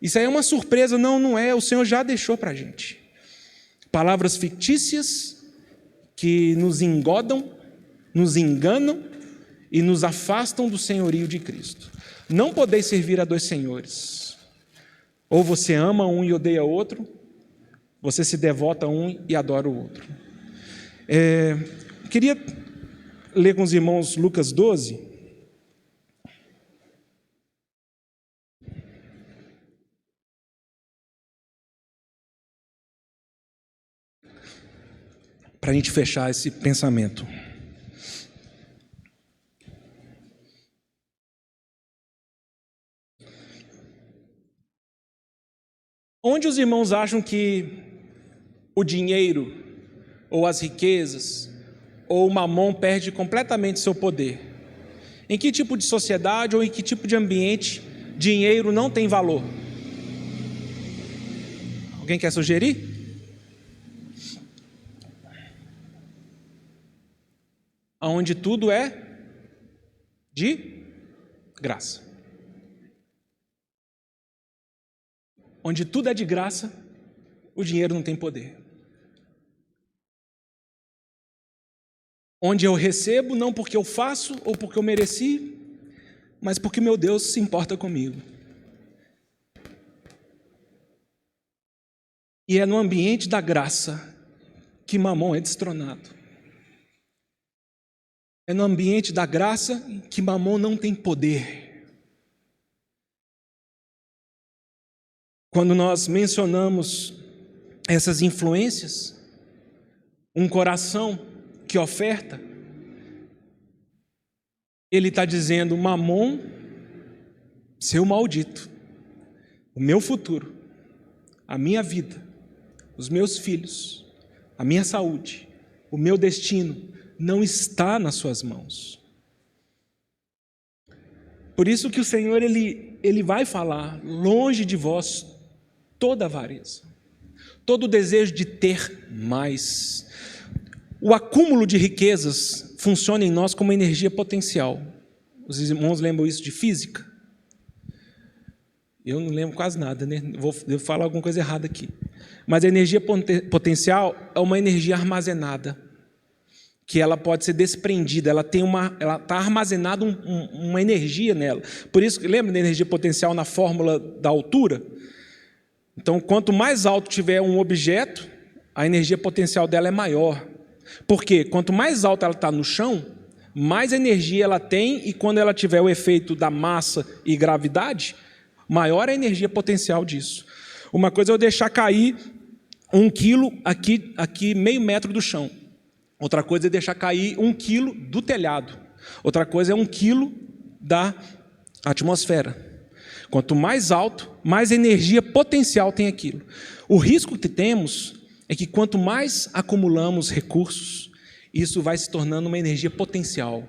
isso aí é uma surpresa. Não, não é. O Senhor já deixou para a gente. Palavras fictícias que nos engodam, nos enganam e nos afastam do senhorio de Cristo. Não podeis servir a dois senhores. Ou você ama um e odeia outro, você se devota a um e adora o outro. Queria ler com os irmãos Lucas 12. Para a gente fechar esse pensamento. Onde os irmãos acham que o dinheiro, ou as riquezas, ou o mamon perde completamente seu poder? Em que tipo de sociedade ou em que tipo de ambiente dinheiro não tem valor? Alguém quer sugerir? Onde tudo é de graça. Onde tudo é de graça, o dinheiro não tem poder. Onde eu recebo, não porque eu faço ou porque eu mereci, mas porque meu Deus se importa comigo. E é no ambiente da graça que Mamon é destronado. É no ambiente da graça que Mamon não tem poder. Quando nós mencionamos essas influências, um coração que oferta, ele está dizendo, Mamon, seu maldito, o meu futuro, a minha vida, os meus filhos, a minha saúde, o meu destino, não está nas suas mãos. Por isso que o Senhor, Ele vai falar, longe de vós toda avareza, todo o desejo de ter mais. O acúmulo de riquezas funciona em nós como energia potencial. Os irmãos lembram isso de física? Eu não lembro quase nada, né? Vou falar alguma coisa errada aqui. Mas a energia potencial é uma energia armazenada, que ela pode ser desprendida, ela está armazenada uma energia nela. Por isso, lembra da energia potencial na fórmula da altura? Então, quanto mais alto tiver um objeto, a energia potencial dela é maior. Por quê? Quanto mais alta ela está no chão, mais energia ela tem, e quando ela tiver o efeito da massa e gravidade, maior é a energia potencial disso. Uma coisa é eu deixar cair 1 quilo aqui meio metro do chão. Outra coisa é deixar cair 1 quilo do telhado. Outra coisa é 1 quilo da atmosfera. Quanto mais alto, mais energia potencial tem aquilo. O risco que temos é que quanto mais acumulamos recursos, isso vai se tornando uma energia potencial,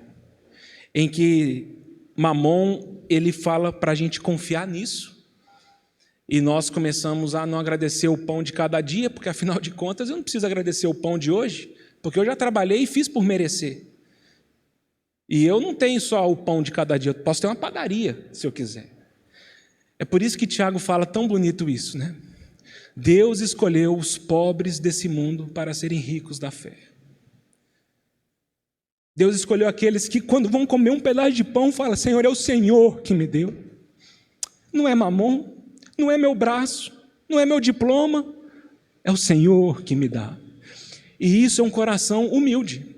em que Mamon, ele fala para a gente confiar nisso, e nós começamos a não agradecer o pão de cada dia, porque afinal de contas eu não preciso agradecer o pão de hoje, porque eu já trabalhei e fiz por merecer. E eu não tenho só o pão de cada dia, eu posso ter uma padaria, se eu quiser. É por isso que Tiago fala tão bonito isso, né? Deus escolheu os pobres desse mundo para serem ricos da fé. Deus escolheu aqueles que, quando vão comer um pedaço de pão, falam, Senhor, é o Senhor que me deu. Não é Mamon, não é meu braço, não é meu diploma, é o Senhor que me dá. E isso é um coração humilde.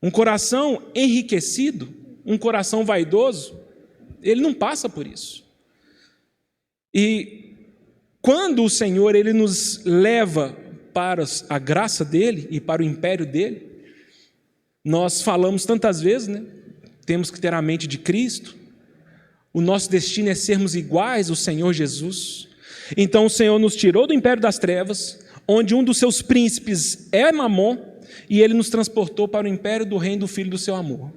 Um coração enriquecido, um coração vaidoso, ele não passa por isso. E quando o Senhor ele nos leva para a graça dele e para o império dele, nós falamos tantas vezes, né? Temos que ter a mente de Cristo, o nosso destino é sermos iguais ao Senhor Jesus. Então o Senhor nos tirou do império das trevas, onde um dos seus príncipes é Mamon, e ele nos transportou para o império do reino do Filho do seu amor.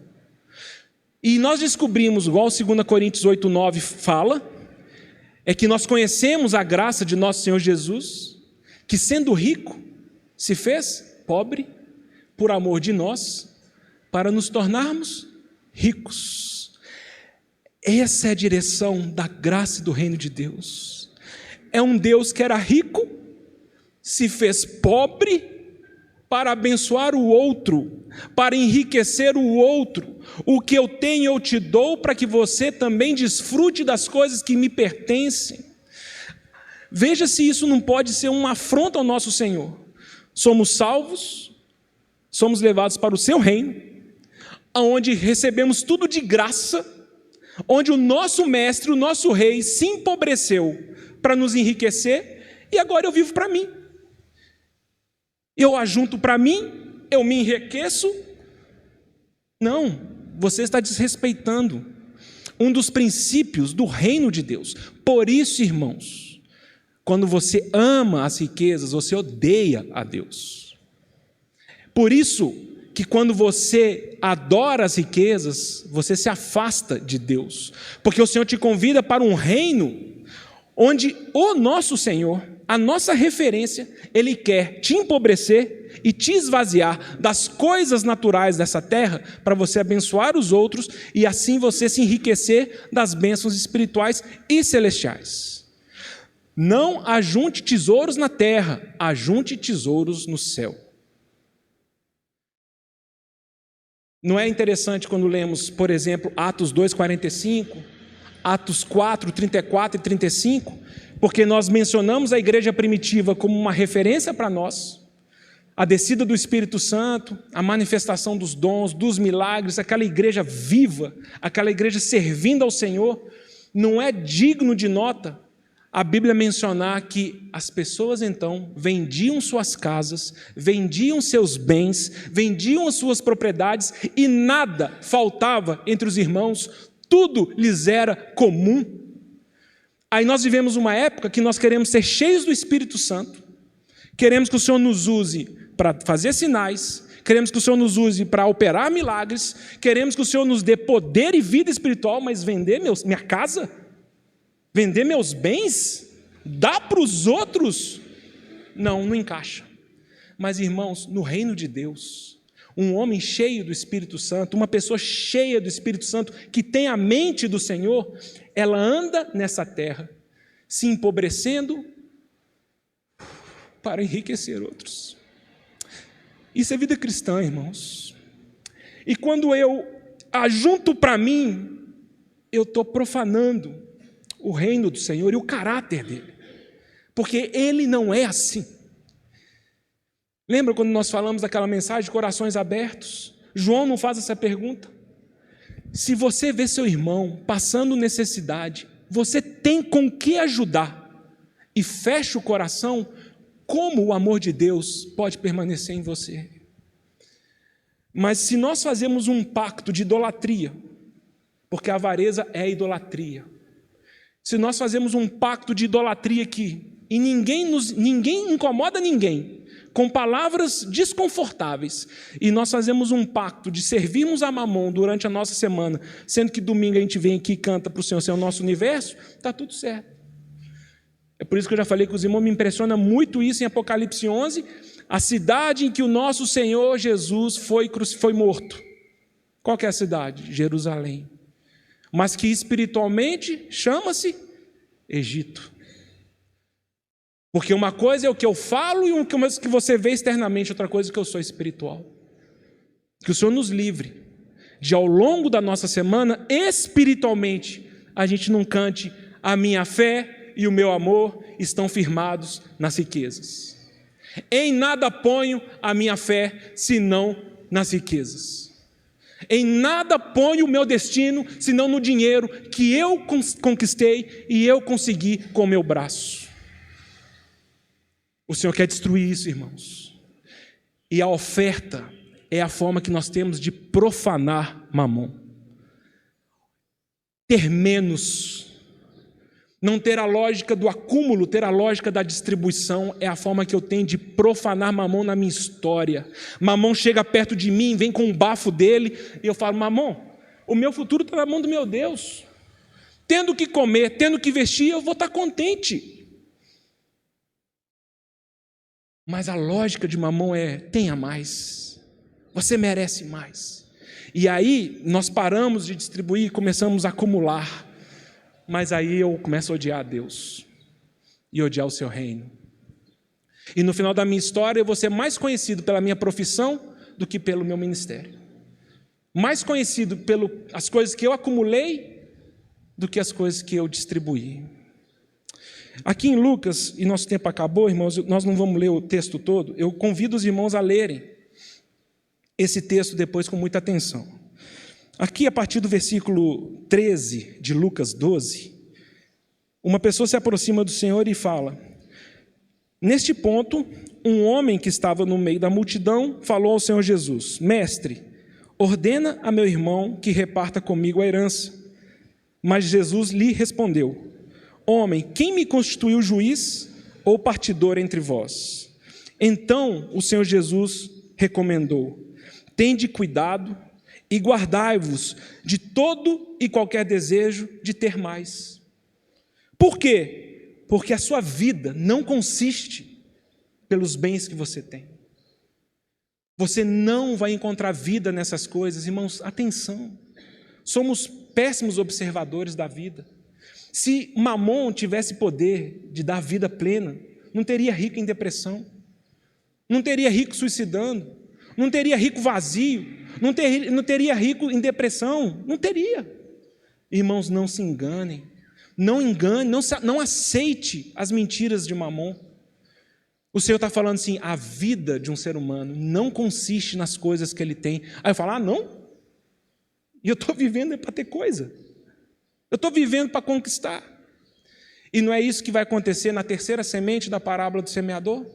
E nós descobrimos, igual 2 Coríntios 8:9 fala, é que nós conhecemos a graça de nosso Senhor Jesus, que sendo rico, se fez pobre por amor de nós, para nos tornarmos ricos. Essa é a direção da graça e do reino de Deus. É um Deus que era rico, se fez pobre para abençoar o outro, para enriquecer o outro. O que eu tenho eu te dou para que você também desfrute das coisas que me pertencem. Veja se isso não pode ser uma afronta ao nosso Senhor. Somos salvos, somos levados para o seu reino, onde recebemos tudo de graça, onde o nosso mestre, o nosso rei se empobreceu para nos enriquecer, e agora eu vivo para mim. Eu ajunto para mim, eu me enriqueço. Não, você está desrespeitando um dos princípios do reino de Deus. Por isso, irmãos, quando você ama as riquezas, você odeia a Deus. Por isso que quando você adora as riquezas, você se afasta de Deus. Porque o Senhor te convida para um reino onde o nosso Senhor, a nossa referência, Ele quer te empobrecer e te esvaziar das coisas naturais dessa terra para você abençoar os outros e assim você se enriquecer das bênçãos espirituais e celestiais. Não ajunte tesouros na terra, ajunte tesouros no céu. Não é interessante quando lemos, por exemplo, Atos 2:45, Atos 4:34 e 35, porque nós mencionamos a igreja primitiva como uma referência para nós, a descida do Espírito Santo, a manifestação dos dons, dos milagres, aquela igreja viva, aquela igreja servindo ao Senhor. Não é digno de nota a Bíblia mencionar que as pessoas então vendiam suas casas, vendiam seus bens, vendiam as suas propriedades e nada faltava entre os irmãos, tudo lhes era comum. Aí nós vivemos uma época que nós queremos ser cheios do Espírito Santo, queremos que o Senhor nos use para fazer sinais, queremos que o Senhor nos use para operar milagres, queremos que o Senhor nos dê poder e vida espiritual, mas vender minha casa? Vender meus bens? Dar para os outros? Não encaixa. Mas, irmãos, no reino de Deus, um homem cheio do Espírito Santo, uma pessoa cheia do Espírito Santo, que tem a mente do Senhor, ela anda nessa terra, se empobrecendo para enriquecer outros. Isso é vida cristã, irmãos. E quando eu ajunto para mim, eu estou profanando o reino do Senhor e o caráter dele, porque ele não é assim. Lembra quando nós falamos daquela mensagem de corações abertos? João não faz essa pergunta? Se você vê seu irmão passando necessidade, você tem com que ajudar e fecha o coração, como o amor de Deus pode permanecer em você? Mas se nós fazemos um pacto de idolatria, porque a avareza é idolatria, se nós fazemos um pacto de idolatria aqui, e ninguém incomoda ninguém, com palavras desconfortáveis, e nós fazemos um pacto de servirmos a Mamon durante a nossa semana, sendo que domingo a gente vem aqui e canta para o Senhor ser o nosso universo, está tudo certo. É por isso que eu já falei que os irmãos, me impressiona muito isso em Apocalipse 11, a cidade em que o nosso Senhor Jesus foi morto. Qual que é a cidade? Jerusalém. Mas que espiritualmente chama-se Egito. Porque uma coisa é o que eu falo e uma coisa que você vê externamente, outra coisa é que eu sou espiritual. Que o Senhor nos livre de, ao longo da nossa semana, espiritualmente, a gente não cante: a minha fé e o meu amor estão firmados nas riquezas. Em nada ponho a minha fé, senão nas riquezas. Em nada ponho o meu destino, senão no dinheiro que eu conquistei e eu consegui com o meu braço. O Senhor quer destruir isso, irmãos. E a oferta é a forma que nós temos de profanar Mamon. Ter menos Não ter a lógica do acúmulo, ter a lógica da distribuição é a forma que eu tenho de profanar Mamon na minha história. Mamon chega perto de mim, vem com o bafo dele, e eu falo: Mamon, o meu futuro está na mão do meu Deus. Tendo que comer, tendo que vestir, eu vou estar contente. Mas a lógica de Mamon é: tenha mais, você merece mais. E aí nós paramos de distribuir e começamos a acumular. Mas aí eu começo a odiar a Deus e odiar o seu reino. E no final da minha história eu vou ser mais conhecido pela minha profissão do que pelo meu ministério. Mais conhecido pelas coisas que eu acumulei do que as coisas que eu distribuí. Aqui em Lucas, e nosso tempo acabou, irmãos, nós não vamos ler o texto todo, eu convido os irmãos a lerem esse texto depois com muita atenção. Aqui, a partir do versículo 13 de Lucas 12, uma pessoa se aproxima do Senhor e fala: neste ponto, um homem que estava no meio da multidão falou ao Senhor Jesus: Mestre, ordena a meu irmão que reparta comigo a herança. Mas Jesus lhe respondeu: Homem, quem me constituiu juiz ou partidor entre vós? Então o Senhor Jesus recomendou: Tende cuidado e guardai-vos de todo e qualquer desejo de ter mais. Por quê? Porque a sua vida não consiste pelos bens que você tem. Você não vai encontrar vida nessas coisas. Irmãos, atenção. Somos péssimos observadores da vida. Se Mamon tivesse poder de dar vida plena, não teria rico em depressão, não teria rico suicidando, não teria rico vazio, não teria rico em depressão, não teria. Irmãos, não se enganem, não aceite as mentiras de Mamon. O Senhor está falando assim: a vida de um ser humano não consiste nas coisas que ele tem. Aí eu falo: não? E eu estou vivendo para ter coisa, eu estou vivendo para conquistar. E não é isso que vai acontecer na terceira semente da parábola do semeador?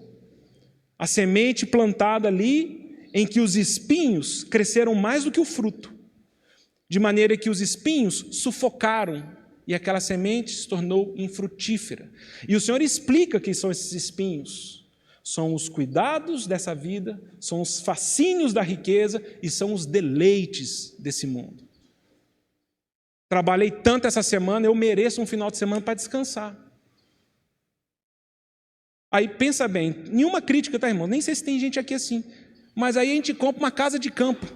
A semente plantada ali, em que os espinhos cresceram mais do que o fruto, de maneira que os espinhos sufocaram, e aquela semente se tornou infrutífera. E o Senhor explica que são esses espinhos. São os cuidados dessa vida, são os fascínios da riqueza e são os deleites desse mundo. Trabalhei tanto essa semana, eu mereço um final de semana para descansar. Aí pensa bem, nenhuma crítica, tá, irmão? Nem sei se tem gente aqui assim. Mas aí a gente compra uma casa de campo.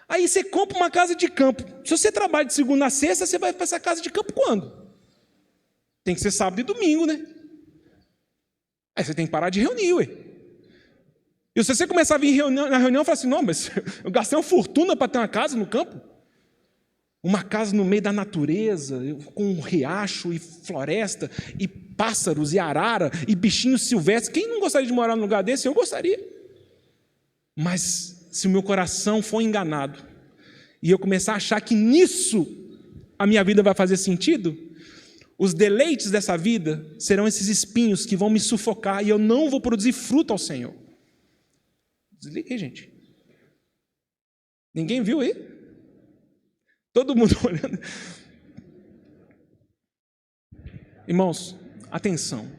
Aí você compra uma casa de campo. Se você trabalha de segunda a sexta, você vai para essa casa de campo quando? Tem que ser sábado e domingo, né? Aí você tem que parar de reunir, ué. E se você começar a vir na reunião e falar assim: não, mas eu gastei uma fortuna para ter uma casa no campo. Uma casa no meio da natureza, com um riacho e floresta, e pássaros, e arara, e bichinhos silvestres. Quem não gostaria de morar num lugar desse? Eu gostaria. Mas se o meu coração for enganado e eu começar a achar que nisso a minha vida vai fazer sentido, os deleites dessa vida serão esses espinhos que vão me sufocar e eu não vou produzir fruto ao Senhor. Desliguei, gente. Ninguém viu aí? Todo mundo olhando. Irmãos, atenção.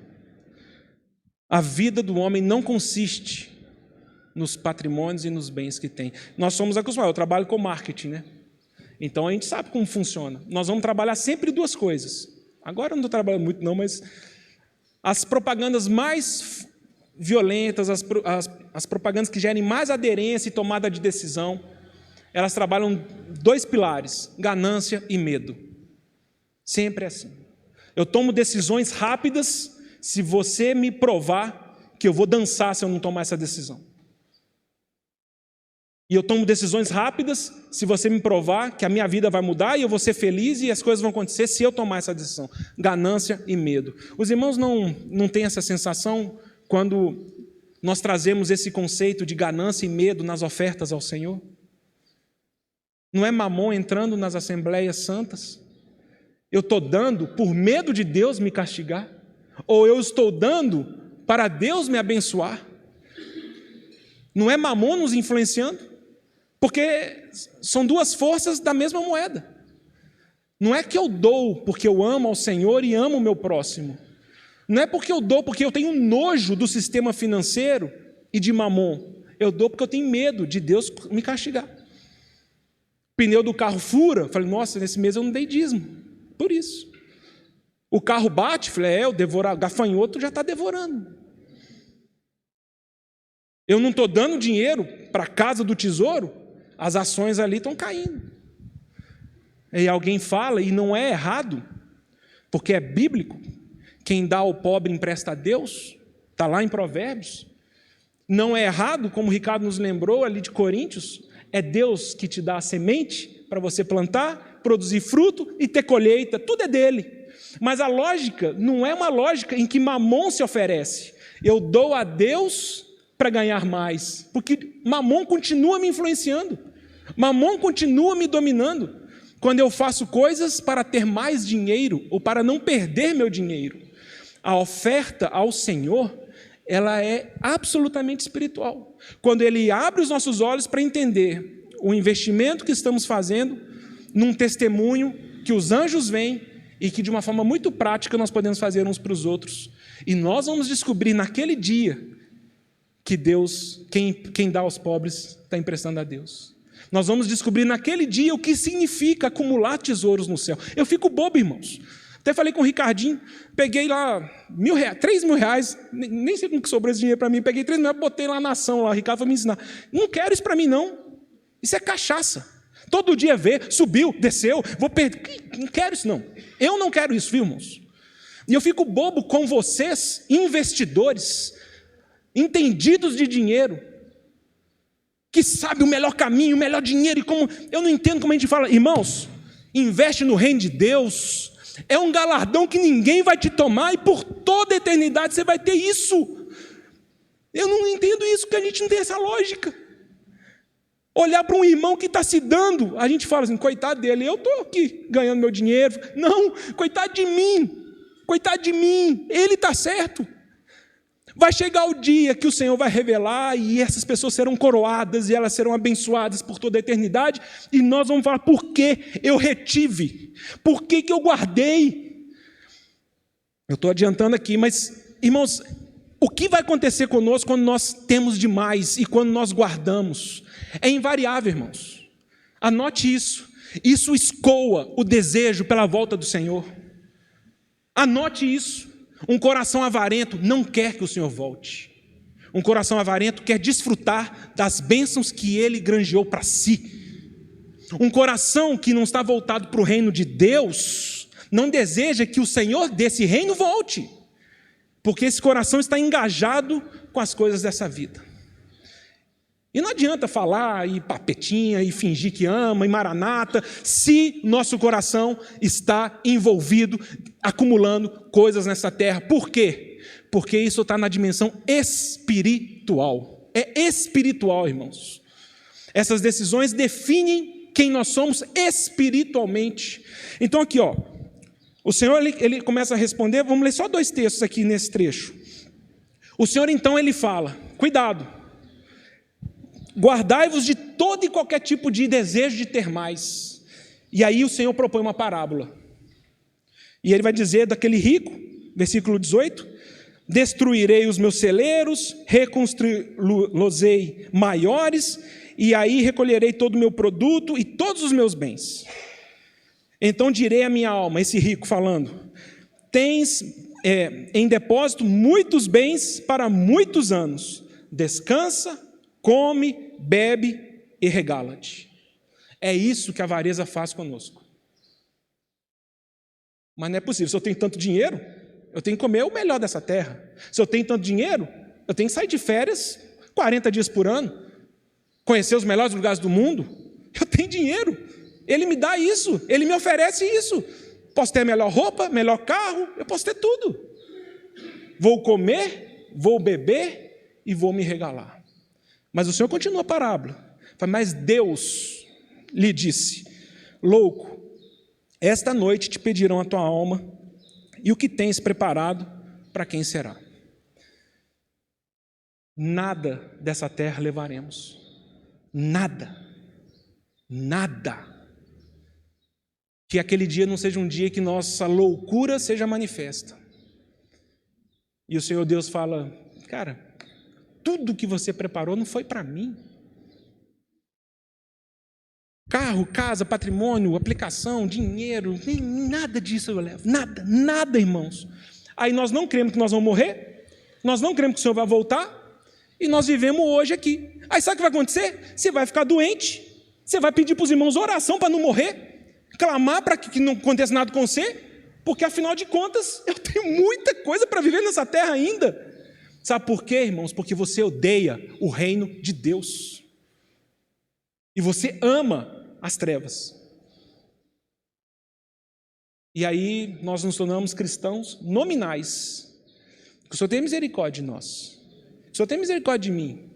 A vida do homem não consiste nos patrimônios e nos bens que tem. Nós somos acostumados, eu trabalho com marketing, né? Então a gente sabe como funciona. Nós vamos trabalhar sempre duas coisas. Agora eu não estou trabalhando muito não, mas as propagandas mais violentas, as propagandas que gerem mais aderência e tomada de decisão, elas trabalham dois pilares: ganância e medo. Sempre é assim. Eu tomo decisões rápidas se você me provar que eu vou dançar se eu não tomar essa decisão. E eu tomo decisões rápidas se você me provar que a minha vida vai mudar e eu vou ser feliz e as coisas vão acontecer se eu tomar essa decisão. Ganância e medo. Os irmãos não têm essa sensação quando nós trazemos esse conceito de ganância e medo nas ofertas ao Senhor? Não é Mamon entrando nas assembleias santas? Eu estou dando por medo de Deus me castigar? Ou eu estou dando para Deus me abençoar? Não é Mamon nos influenciando? Porque são duas forças da mesma moeda. Não é que eu dou porque eu amo ao Senhor e amo o meu próximo. Não é porque eu dou porque eu tenho nojo do sistema financeiro e de Mamon. Eu dou porque eu tenho medo de Deus me castigar. O pneu do carro fura, falei, nossa, nesse mês eu não dei dízimo. Por isso. O carro bate, falei, o gafanhoto já está devorando. Eu não estou dando dinheiro para a casa do tesouro, as ações ali estão caindo. E alguém fala, e não é errado, porque é bíblico, quem dá ao pobre empresta a Deus, está lá em Provérbios. Não é errado, como o Ricardo nos lembrou ali de Coríntios, é Deus que te dá a semente para você plantar, produzir fruto e ter colheita, tudo é dele. Mas a lógica não é uma lógica em que Mamon se oferece. Eu dou a Deus para ganhar mais, porque Mamon continua me influenciando, Mamon continua me dominando, quando eu faço coisas para ter mais dinheiro, ou para não perder meu dinheiro. A oferta ao Senhor, ela é absolutamente espiritual, quando Ele abre os nossos olhos para entender o investimento que estamos fazendo, num testemunho que os anjos veem, e que de uma forma muito prática nós podemos fazer uns para os outros, e nós vamos descobrir naquele dia, que Deus, quem dá aos pobres, está emprestando a Deus. Nós vamos descobrir naquele dia o que significa acumular tesouros no céu. Eu fico bobo, irmãos. Até falei com o Ricardinho, peguei lá R$1.000, R$3.000, nem sei como que sobrou esse dinheiro para mim, peguei R$3.000, botei lá na ação, lá, o Ricardo foi me ensinar. Não quero isso para mim, não. Isso é cachaça. Todo dia vê, subiu, desceu, vou perder. Não quero isso, não. Eu não quero isso, viu, irmãos? E eu fico bobo com vocês, investidores, entendidos de dinheiro, que sabe o melhor caminho, o melhor dinheiro, e como eu não entendo como a gente fala, irmãos, investe no reino de Deus, é um galardão que ninguém vai te tomar, e por toda a eternidade você vai ter isso. Eu não entendo isso, porque a gente não tem essa lógica. Olhar para um irmão que está se dando, a gente fala assim, coitado dele, eu estou aqui ganhando meu dinheiro, não, coitado de mim, ele está certo. Vai chegar o dia que o Senhor vai revelar e essas pessoas serão coroadas e elas serão abençoadas por toda a eternidade e nós vamos falar por que eu retive, por que eu guardei. Eu estou adiantando aqui, mas, irmãos, o que vai acontecer conosco quando nós temos demais e quando nós guardamos? É invariável, irmãos. Anote isso. Isso escoa o desejo pela volta do Senhor. Anote isso. Um coração avarento não quer que o Senhor volte. Um coração avarento quer desfrutar das bênçãos que Ele granjeou para si. Um coração que não está voltado para o reino de Deus, não deseja que o Senhor desse reino volte. Porque esse coração está engajado com as coisas dessa vida. E não adianta falar e papetinha e fingir que ama e maranata, se nosso coração está envolvido, acumulando coisas nessa terra. Por quê? Porque isso está na dimensão espiritual. É espiritual, irmãos. Essas decisões definem quem nós somos espiritualmente. Então aqui, ó, o Senhor ele começa a responder, vamos ler só 2 textos aqui nesse trecho. O Senhor então ele fala, cuidado. Guardai-vos de todo e qualquer tipo de desejo de ter mais. E aí o Senhor propõe uma parábola. E ele vai dizer daquele rico, versículo 18, destruirei os meus celeiros, reconstruí-los-ei maiores, e aí recolherei todo o meu produto e todos os meus bens. Então direi à minha alma, esse rico falando, tens em depósito muitos bens para muitos anos, descansa, come, bebe e regala-te. É isso que a avareza faz conosco. Mas não é possível. Se eu tenho tanto dinheiro, eu tenho que comer o melhor dessa terra. Se eu tenho tanto dinheiro, eu tenho que sair de férias 40 dias por ano, conhecer os melhores lugares do mundo. Eu tenho dinheiro. Ele me dá isso. Ele me oferece isso. Posso ter a melhor roupa, melhor carro, eu posso ter tudo. Vou comer, vou beber e vou me regalar. Mas o Senhor continua a parábola. Mas Deus lhe disse, louco, esta noite te pedirão a tua alma, e o que tens preparado, para quem será? Nada dessa terra levaremos. Nada. Nada. que aquele dia não seja um dia que nossa loucura seja manifesta. E o Senhor Deus fala: cara, tudo que você preparou não foi para mim. Carro, casa, patrimônio, aplicação, dinheiro, nem nada disso eu levo. Nada, nada, irmãos. Aí nós não cremos que nós vamos morrer, nós não cremos que o Senhor vai voltar, e nós vivemos hoje aqui. Aí sabe o que vai acontecer? Você vai ficar doente, você vai pedir para os irmãos oração para não morrer, clamar para que não aconteça nada com você, porque afinal de contas eu tenho muita coisa para viver nessa terra ainda. Sabe por quê, irmãos? Porque você odeia o reino de Deus. E você ama as trevas. E aí nós nos tornamos cristãos nominais. Que o Senhor tenha misericórdia de nós. Que o Senhor tenha misericórdia de mim.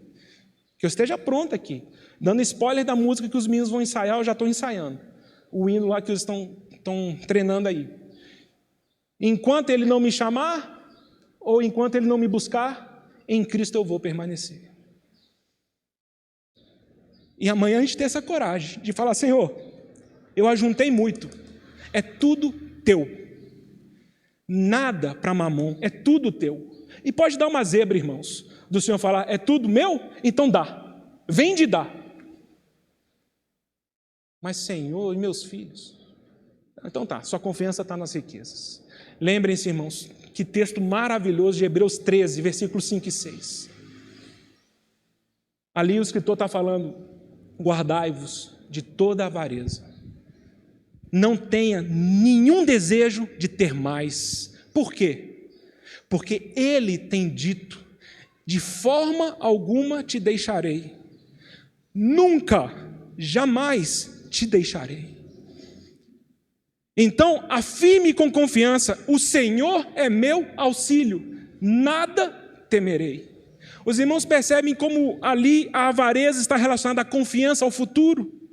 Que eu esteja pronto aqui. Dando spoiler da música que os meninos vão ensaiar, eu já estou ensaiando. O hino lá que eles estão treinando aí. Enquanto Ele não me chamar, ou enquanto Ele não me buscar, em Cristo eu vou permanecer. E amanhã a gente tem essa coragem de falar: Senhor, eu ajuntei muito, é tudo teu. Nada para mamon, é tudo teu. E pode dar uma zebra, irmãos, do Senhor falar: é tudo meu? Então dá, vende e dá. Mas Senhor, e meus filhos? Então tá, sua confiança está nas riquezas. Lembrem-se, irmãos, que texto maravilhoso de Hebreus 13, versículos 5 e 6. Ali o escritor está falando: guardai-vos de toda avareza. Não tenha nenhum desejo de ter mais. Por quê? Porque Ele tem dito: de forma alguma te deixarei. Nunca, jamais te deixarei. Então, afirme com confiança: o Senhor é meu auxílio, nada temerei. Os irmãos percebem como ali a avareza está relacionada à confiança ao futuro?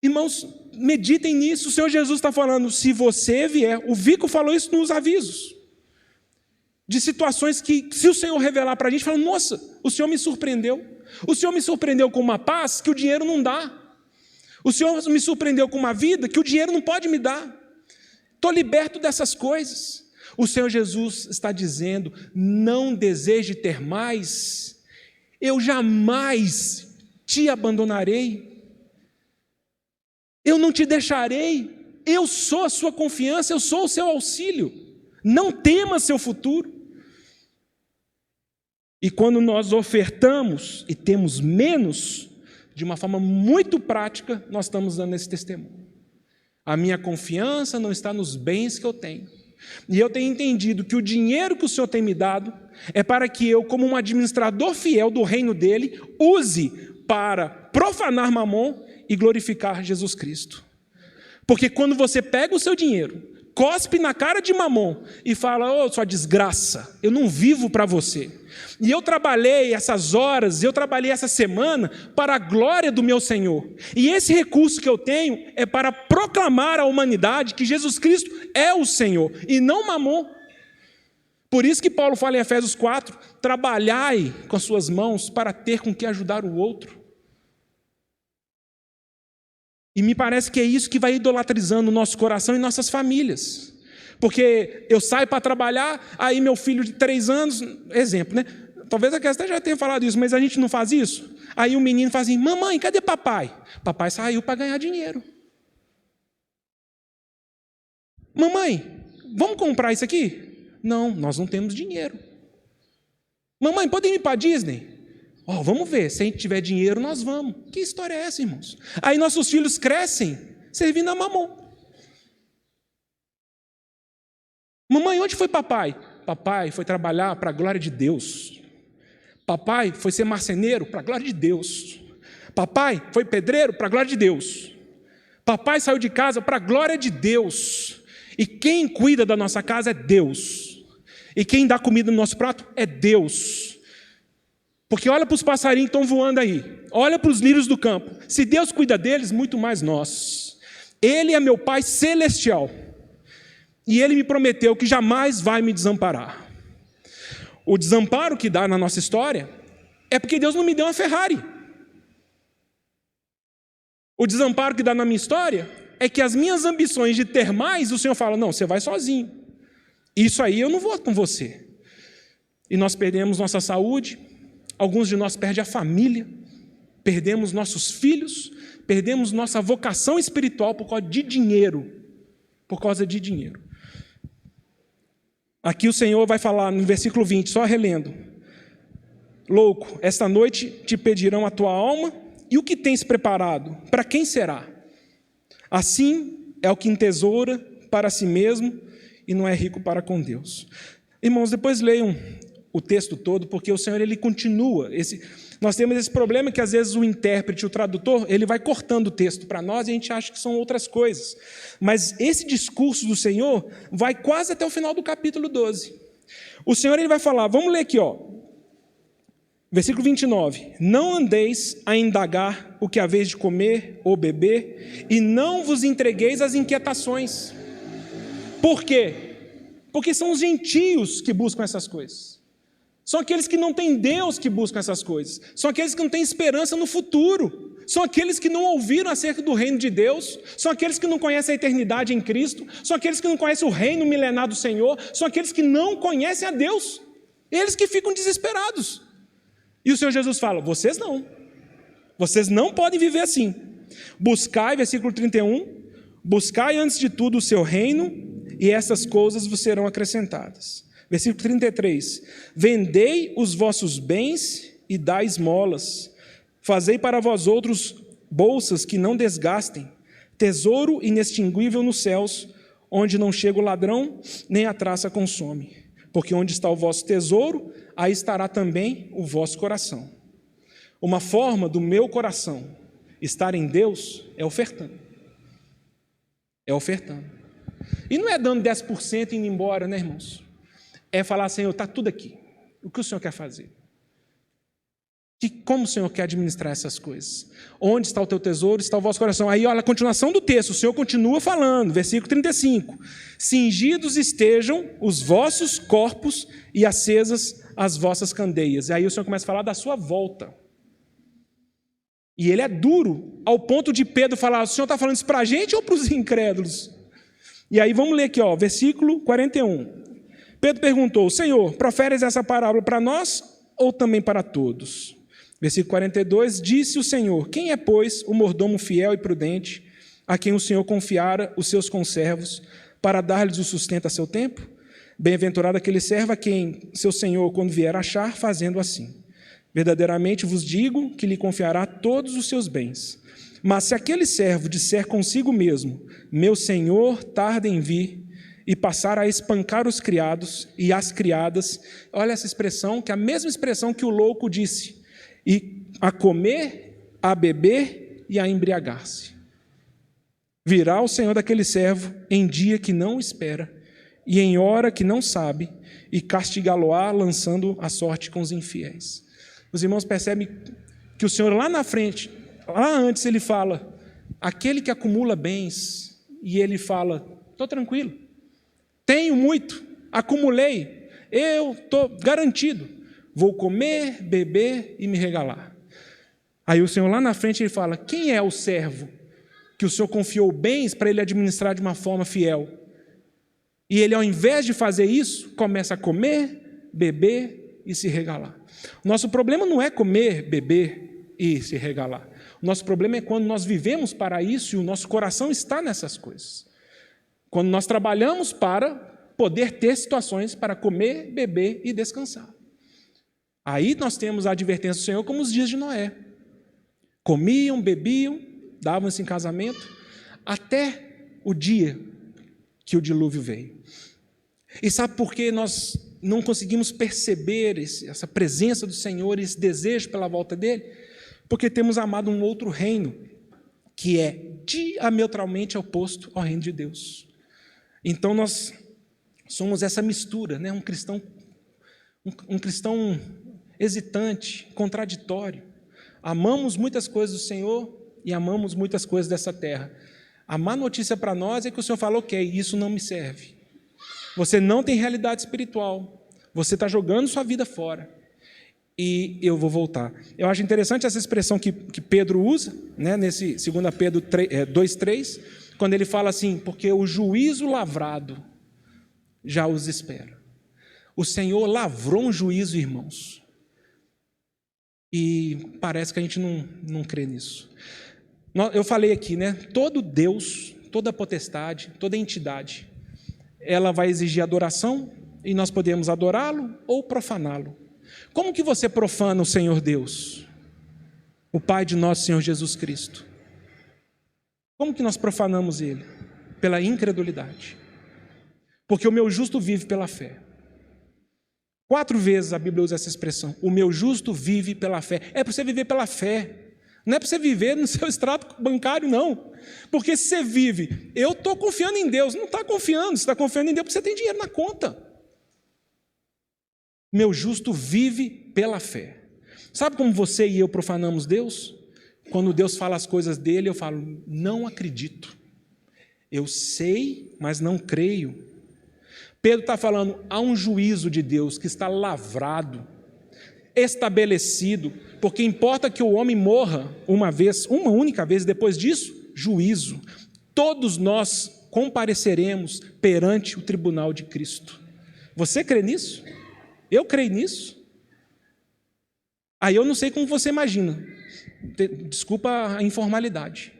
Irmãos, meditem nisso. O Senhor Jesus está falando: se você vier, o Vico falou isso nos avisos, de situações que, se o Senhor revelar para a gente, fala: nossa, o Senhor me surpreendeu. O Senhor me surpreendeu com uma paz que o dinheiro não dá. O Senhor me surpreendeu com uma vida que o dinheiro não pode me dar. Estou liberto dessas coisas. O Senhor Jesus está dizendo: não deseje ter mais, eu jamais te abandonarei, eu não te deixarei, eu sou a sua confiança, eu sou o seu auxílio, não tema seu futuro. E quando nós ofertamos e temos menos, de uma forma muito prática, nós estamos dando esse testemunho. A minha confiança não está nos bens que eu tenho. E eu tenho entendido que o dinheiro que o Senhor tem me dado é para que eu, como um administrador fiel do reino dele, use para profanar Mamon e glorificar Jesus Cristo. Porque quando você pega o seu dinheiro, cospe na cara de Mamon e fala: ô, sua desgraça, eu não vivo para você. E eu trabalhei essas horas, eu trabalhei essa semana para a glória do meu Senhor. E esse recurso que eu tenho é para proclamar à humanidade que Jesus Cristo é o Senhor e não Mamon. Por isso que Paulo fala em Efésios 4, trabalhai com as suas mãos para ter com que ajudar o outro. E me parece que é isso que vai idolatrizando o nosso coração e nossas famílias. Porque eu saio para trabalhar, aí meu filho de 3 anos, exemplo, né? Talvez a Kézia já tenha falado isso, mas a gente não faz isso. Aí o menino fala assim: mamãe, cadê papai? Papai saiu para ganhar dinheiro. Mamãe, vamos comprar isso aqui? Não, nós não temos dinheiro. Mamãe, podemos ir para a Disney? Vamos ver, se a gente tiver dinheiro, nós vamos. Que história é essa, irmãos? Aí nossos filhos crescem servindo a Mamon. Mamãe, onde foi papai? Papai foi trabalhar para a glória de Deus. Papai foi ser marceneiro para a glória de Deus. Papai foi pedreiro para a glória de Deus. Papai saiu de casa para a glória de Deus. E quem cuida da nossa casa é Deus. E quem dá comida no nosso prato é Deus. Porque olha para os passarinhos que estão voando aí. Olha para os lírios do campo. Se Deus cuida deles, muito mais nós. Ele é meu Pai celestial. E Ele me prometeu que jamais vai me desamparar. O desamparo que dá na nossa história é porque Deus não me deu uma Ferrari. O desamparo que dá na minha história é que as minhas ambições de ter mais, o Senhor fala, não, você vai sozinho. Isso aí eu não vou com você. E nós perdemos nossa saúde, alguns de nós perdem a família, perdemos nossos filhos, perdemos nossa vocação espiritual por causa de dinheiro. Por causa de dinheiro. Aqui o Senhor vai falar no versículo 20, só relendo. Louco, esta noite te pedirão a tua alma, e o que tens preparado? Para quem será? Assim é o que entesoura para si mesmo e não é rico para com Deus. Irmãos, depois leiam o texto todo, porque o Senhor ele continua. Nós temos esse problema que às vezes o intérprete, o tradutor, ele vai cortando o texto para nós e a gente acha que são outras coisas. Mas esse discurso do Senhor vai quase até o final do capítulo 12. O Senhor ele vai falar, vamos ler aqui, versículo 29. Não andeis a indagar o que haveis de comer ou beber, e não vos entregueis às inquietações. Por quê? Porque são os gentios que buscam essas coisas. São aqueles que não têm Deus que buscam essas coisas. São aqueles que não têm esperança no futuro. São aqueles que não ouviram acerca do reino de Deus. São aqueles que não conhecem a eternidade em Cristo. São aqueles que não conhecem o reino milenar do Senhor. São aqueles que não conhecem a Deus. Eles que ficam desesperados. E o Senhor Jesus fala, vocês não. Vocês não podem viver assim. Buscai, versículo 31, buscai antes de tudo o seu reino, e essas coisas vos serão acrescentadas. Versículo 33, vendei os vossos bens e dai esmolas, fazei para vós outros bolsas que não desgastem, tesouro inextinguível nos céus, onde não chega o ladrão, nem a traça consome. Porque onde está o vosso tesouro, aí estará também o vosso coração. Uma forma do meu coração estar em Deus é ofertando. É ofertando. E não é dando 10% e indo embora, né, irmãos? É falar, Senhor, está tudo aqui. O que o Senhor quer fazer? Como o Senhor quer administrar essas coisas? Onde está o teu tesouro, está o vosso coração. Aí, olha a continuação do texto, o Senhor continua falando, versículo 35. Cingidos estejam os vossos corpos e acesas as vossas candeias. E aí o Senhor começa a falar da sua volta. E ele é duro, ao ponto de Pedro falar, o Senhor está falando isso para a gente ou para os incrédulos? E aí vamos ler aqui, versículo 41. Pedro perguntou, Senhor, proferes essa parábola para nós ou também para todos? Versículo 42, disse o Senhor, quem é, pois, o mordomo fiel e prudente, a quem o Senhor confiara os seus conservos, para dar-lhes o sustento a seu tempo? Bem-aventurado aquele servo a quem seu Senhor, quando vier achar, fazendo assim. Verdadeiramente vos digo que lhe confiará todos os seus bens. Mas se aquele servo disser consigo mesmo, meu Senhor tarda em vir, e passar a espancar os criados e as criadas, olha essa expressão, que é a mesma expressão que o louco disse, e a comer, a beber e a embriagar-se. Virá o Senhor daquele servo em dia que não espera, e em hora que não sabe, e castigá-lo-á lançando a sorte com os infiéis. Os irmãos percebem que o Senhor lá na frente, lá antes ele fala, aquele que acumula bens, e ele fala, estou tranquilo, tenho muito, acumulei, eu estou garantido, vou comer, beber e me regalar. Aí o Senhor lá na frente ele fala, quem é o servo que o Senhor confiou bens para ele administrar de uma forma fiel? E ele, ao invés de fazer isso, começa a comer, beber e se regalar. Nosso problema não é comer, beber e se regalar. O nosso problema é quando nós vivemos para isso e o nosso coração está nessas coisas. Quando nós trabalhamos para poder ter situações para comer, beber e descansar. Aí nós temos a advertência do Senhor como os dias de Noé. Comiam, bebiam, davam-se em casamento, até o dia que o dilúvio veio. E sabe por que nós não conseguimos perceber essa presença do Senhor, esse desejo pela volta dele? Porque temos amado um outro reino, que é diametralmente oposto ao reino de Deus. Então nós somos essa mistura, né? um cristão hesitante, contraditório. Amamos muitas coisas do Senhor e amamos muitas coisas dessa terra. A má notícia para nós é que o Senhor falou, ok, isso não me serve. Você não tem realidade espiritual. Você está jogando sua vida fora. E eu vou voltar. Eu acho interessante essa expressão que Pedro usa, né, nesse 2 Pedro 2,3, quando ele fala assim, porque o juízo lavrado já os espera. O Senhor lavrou um juízo, irmãos. E parece que a gente não crê nisso. Eu falei aqui, né? Todo Deus, toda potestade, toda entidade, ela vai exigir adoração e nós podemos adorá-lo ou profaná-lo. Como que você profana o Senhor Deus? O Pai de nosso Senhor Jesus Cristo. Como que nós profanamos Ele? Pela incredulidade. Porque o meu justo vive pela fé. 4 vezes a Bíblia usa essa expressão. O meu justo vive pela fé. É para você viver pela fé. Não é para você viver no seu extrato bancário, não. Porque se você vive, eu estou confiando em Deus. Não está confiando. Você está confiando em Deus porque você tem dinheiro na conta. Meu justo vive pela fé. Sabe como você e eu profanamos Deus? Quando Deus fala as coisas dele, eu falo, não acredito. Eu sei, mas não creio. Pedro está falando, há um juízo de Deus que está lavrado, estabelecido, porque importa que o homem morra uma única vez, depois disso, juízo. Todos nós compareceremos perante o tribunal de Cristo. Você crê nisso? Eu creio nisso. Aí eu não sei como você imagina. Desculpa a informalidade.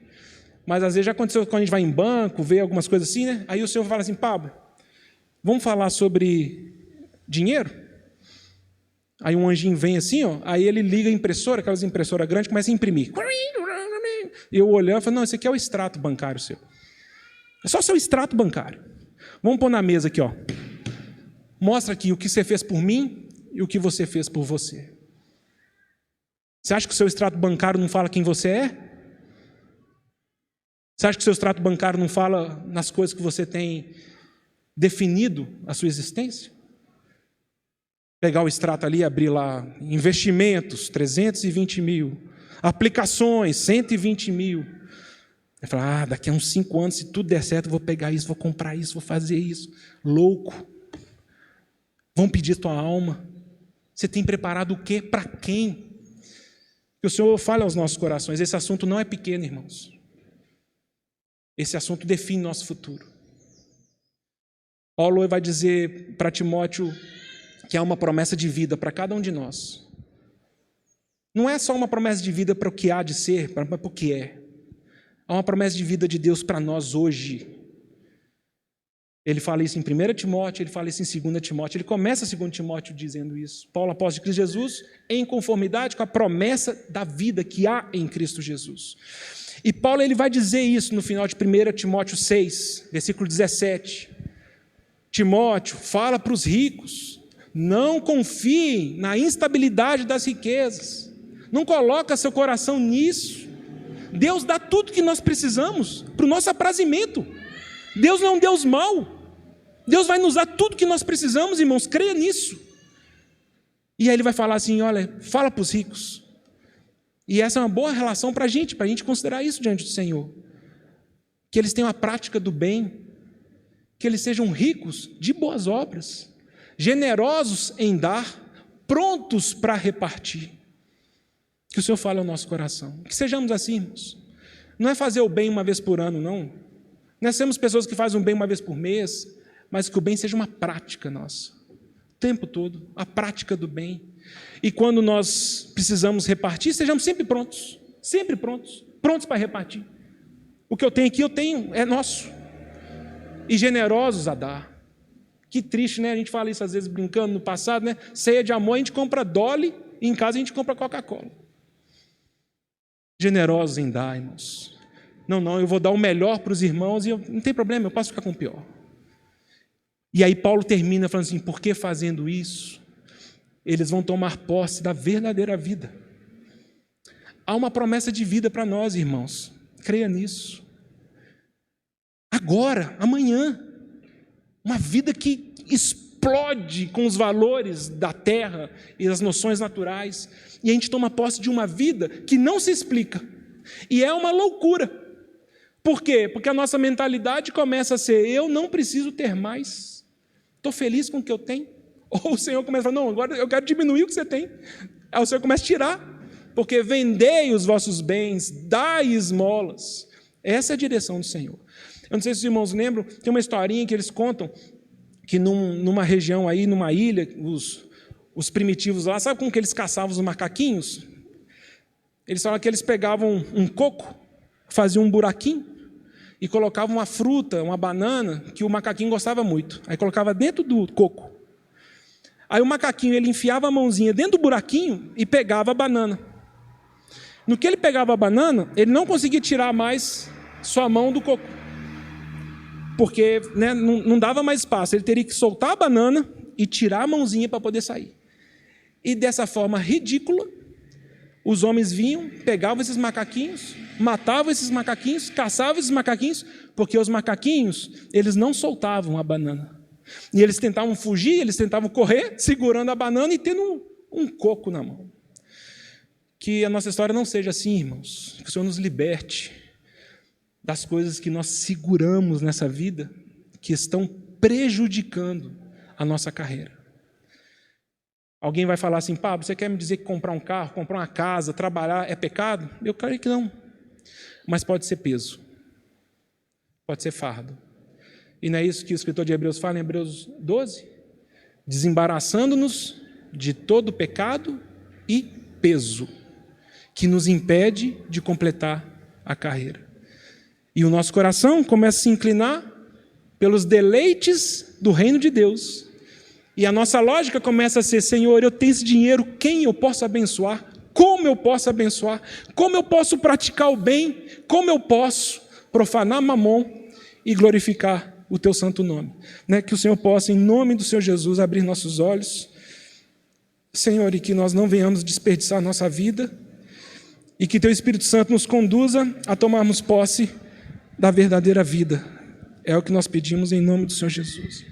Mas às vezes já aconteceu quando a gente vai em banco, vê algumas coisas assim, né? Aí o senhor fala assim, Pablo, vamos falar sobre dinheiro? Aí um anjinho vem assim, ó, aí ele liga a impressora, aquelas impressoras grandes, começa a imprimir. E eu olhando e falo, não, esse aqui é o extrato bancário seu. É só o seu extrato bancário. Vamos pôr na mesa aqui, ó. Mostra aqui o que você fez por mim e o que você fez por você. Você acha que o seu extrato bancário não fala quem você é? Você acha que o seu extrato bancário não fala nas coisas que você tem definido a sua existência? Pegar o extrato ali e abrir lá, investimentos, 320 mil, aplicações, 120 mil. Vai falar, daqui a uns 5 anos, se tudo der certo, eu vou pegar isso, vou comprar isso, vou fazer isso. Louco. Vão pedir tua alma. Você tem preparado o quê? Para quem? Que o Senhor fale aos nossos corações. Esse assunto não é pequeno, irmãos. Esse assunto define nosso futuro. Paulo vai dizer para Timóteo que há uma promessa de vida para cada um de nós. Não é só uma promessa de vida para o que há de ser, mas para o que é. Há uma promessa de vida de Deus para nós hoje. Ele fala isso em 1 Timóteo, ele fala isso em 2 Timóteo. Ele começa 2 Timóteo dizendo isso. Paulo, apóstolo de Cristo Jesus, em conformidade com a promessa da vida que há em Cristo Jesus. E Paulo ele vai dizer isso no final de 1 Timóteo 6, versículo 17. Timóteo, fala para os ricos, não confiem na instabilidade das riquezas. Não coloca seu coração nisso. Deus dá tudo que nós precisamos para o nosso aprazimento. Deus não é um Deus mau. Deus vai nos dar tudo que nós precisamos, irmãos, creia nisso. E aí ele vai falar assim, olha, fala para os ricos. E essa é uma boa relação para a gente considerar isso diante do Senhor. Que eles tenham a prática do bem, que eles sejam ricos de boas obras, generosos em dar, prontos para repartir. Que o Senhor fale ao nosso coração. Que sejamos assim, irmãos. Não é fazer o bem uma vez por ano, não. Nós somos pessoas que fazem o bem uma vez por mês, mas que o bem seja uma prática nossa. O tempo todo, a prática do bem. E quando nós precisamos repartir, sejamos sempre prontos. Sempre prontos. Prontos para repartir. O que eu tenho aqui, eu tenho, é nosso. E generosos a dar. Que triste, né? A gente fala isso às vezes brincando no passado, né? Ceia de amor, a gente compra Dolly e em casa a gente compra Coca-Cola. Generosos em dar, irmãos. Não, eu vou dar o melhor para os irmãos e não tem problema, eu posso ficar com o pior. E aí Paulo termina falando assim, por que fazendo isso? Eles vão tomar posse da verdadeira vida. Há uma promessa de vida para nós, irmãos. Creia nisso. Agora, amanhã, uma vida que explode com os valores da terra e das noções naturais. E a gente toma posse de uma vida que não se explica. E é uma loucura. Por quê? Porque a nossa mentalidade começa a ser, eu não preciso ter mais. Estou feliz com o que eu tenho. Ou o Senhor começa a falar, não, agora eu quero diminuir o que você tem. Aí o Senhor começa a tirar. Porque vendei os vossos bens, dai esmolas. Essa é a direção do Senhor. Eu não sei se os irmãos lembram, tem uma historinha que eles contam que numa região aí, numa ilha, os primitivos lá, sabe como que eles caçavam os macaquinhos? Eles falam que eles pegavam um coco, faziam um buraquinho e colocavam uma fruta, uma banana, que o macaquinho gostava muito. Aí colocava dentro do coco. Aí o macaquinho, ele enfiava a mãozinha dentro do buraquinho e pegava a banana. No que ele pegava a banana, ele não conseguia tirar mais sua mão do coco. Porque né, não dava mais espaço. Ele teria que soltar a banana e tirar a mãozinha para poder sair. E dessa forma ridícula, os homens vinham, pegavam esses macaquinhos, matavam esses macaquinhos, caçavam esses macaquinhos, porque os macaquinhos, eles não soltavam a banana. E eles tentavam fugir, eles tentavam correr, segurando a banana e tendo um coco na mão. Que a nossa história não seja assim, irmãos. Que o Senhor nos liberte das coisas que nós seguramos nessa vida, que estão prejudicando a nossa carreira. Alguém vai falar assim, Pablo, você quer me dizer que comprar um carro, comprar uma casa, trabalhar é pecado? Eu creio que não. Mas pode ser peso. Pode ser fardo. E não é isso que o escritor de Hebreus fala em Hebreus 12? Desembaraçando-nos de todo pecado e peso, que nos impede de completar a carreira. E o nosso coração começa a se inclinar pelos deleites do reino de Deus. E a nossa lógica começa a ser, Senhor, eu tenho esse dinheiro, quem eu posso abençoar? Como eu posso abençoar? Como eu posso praticar o bem? Como eu posso profanar Mamon e glorificar o teu santo nome? Né? Que o Senhor possa, em nome do Senhor Jesus, abrir nossos olhos, Senhor, e que nós não venhamos desperdiçar a nossa vida, e que teu Espírito Santo nos conduza a tomarmos posse da verdadeira vida. É o que nós pedimos em nome do Senhor Jesus.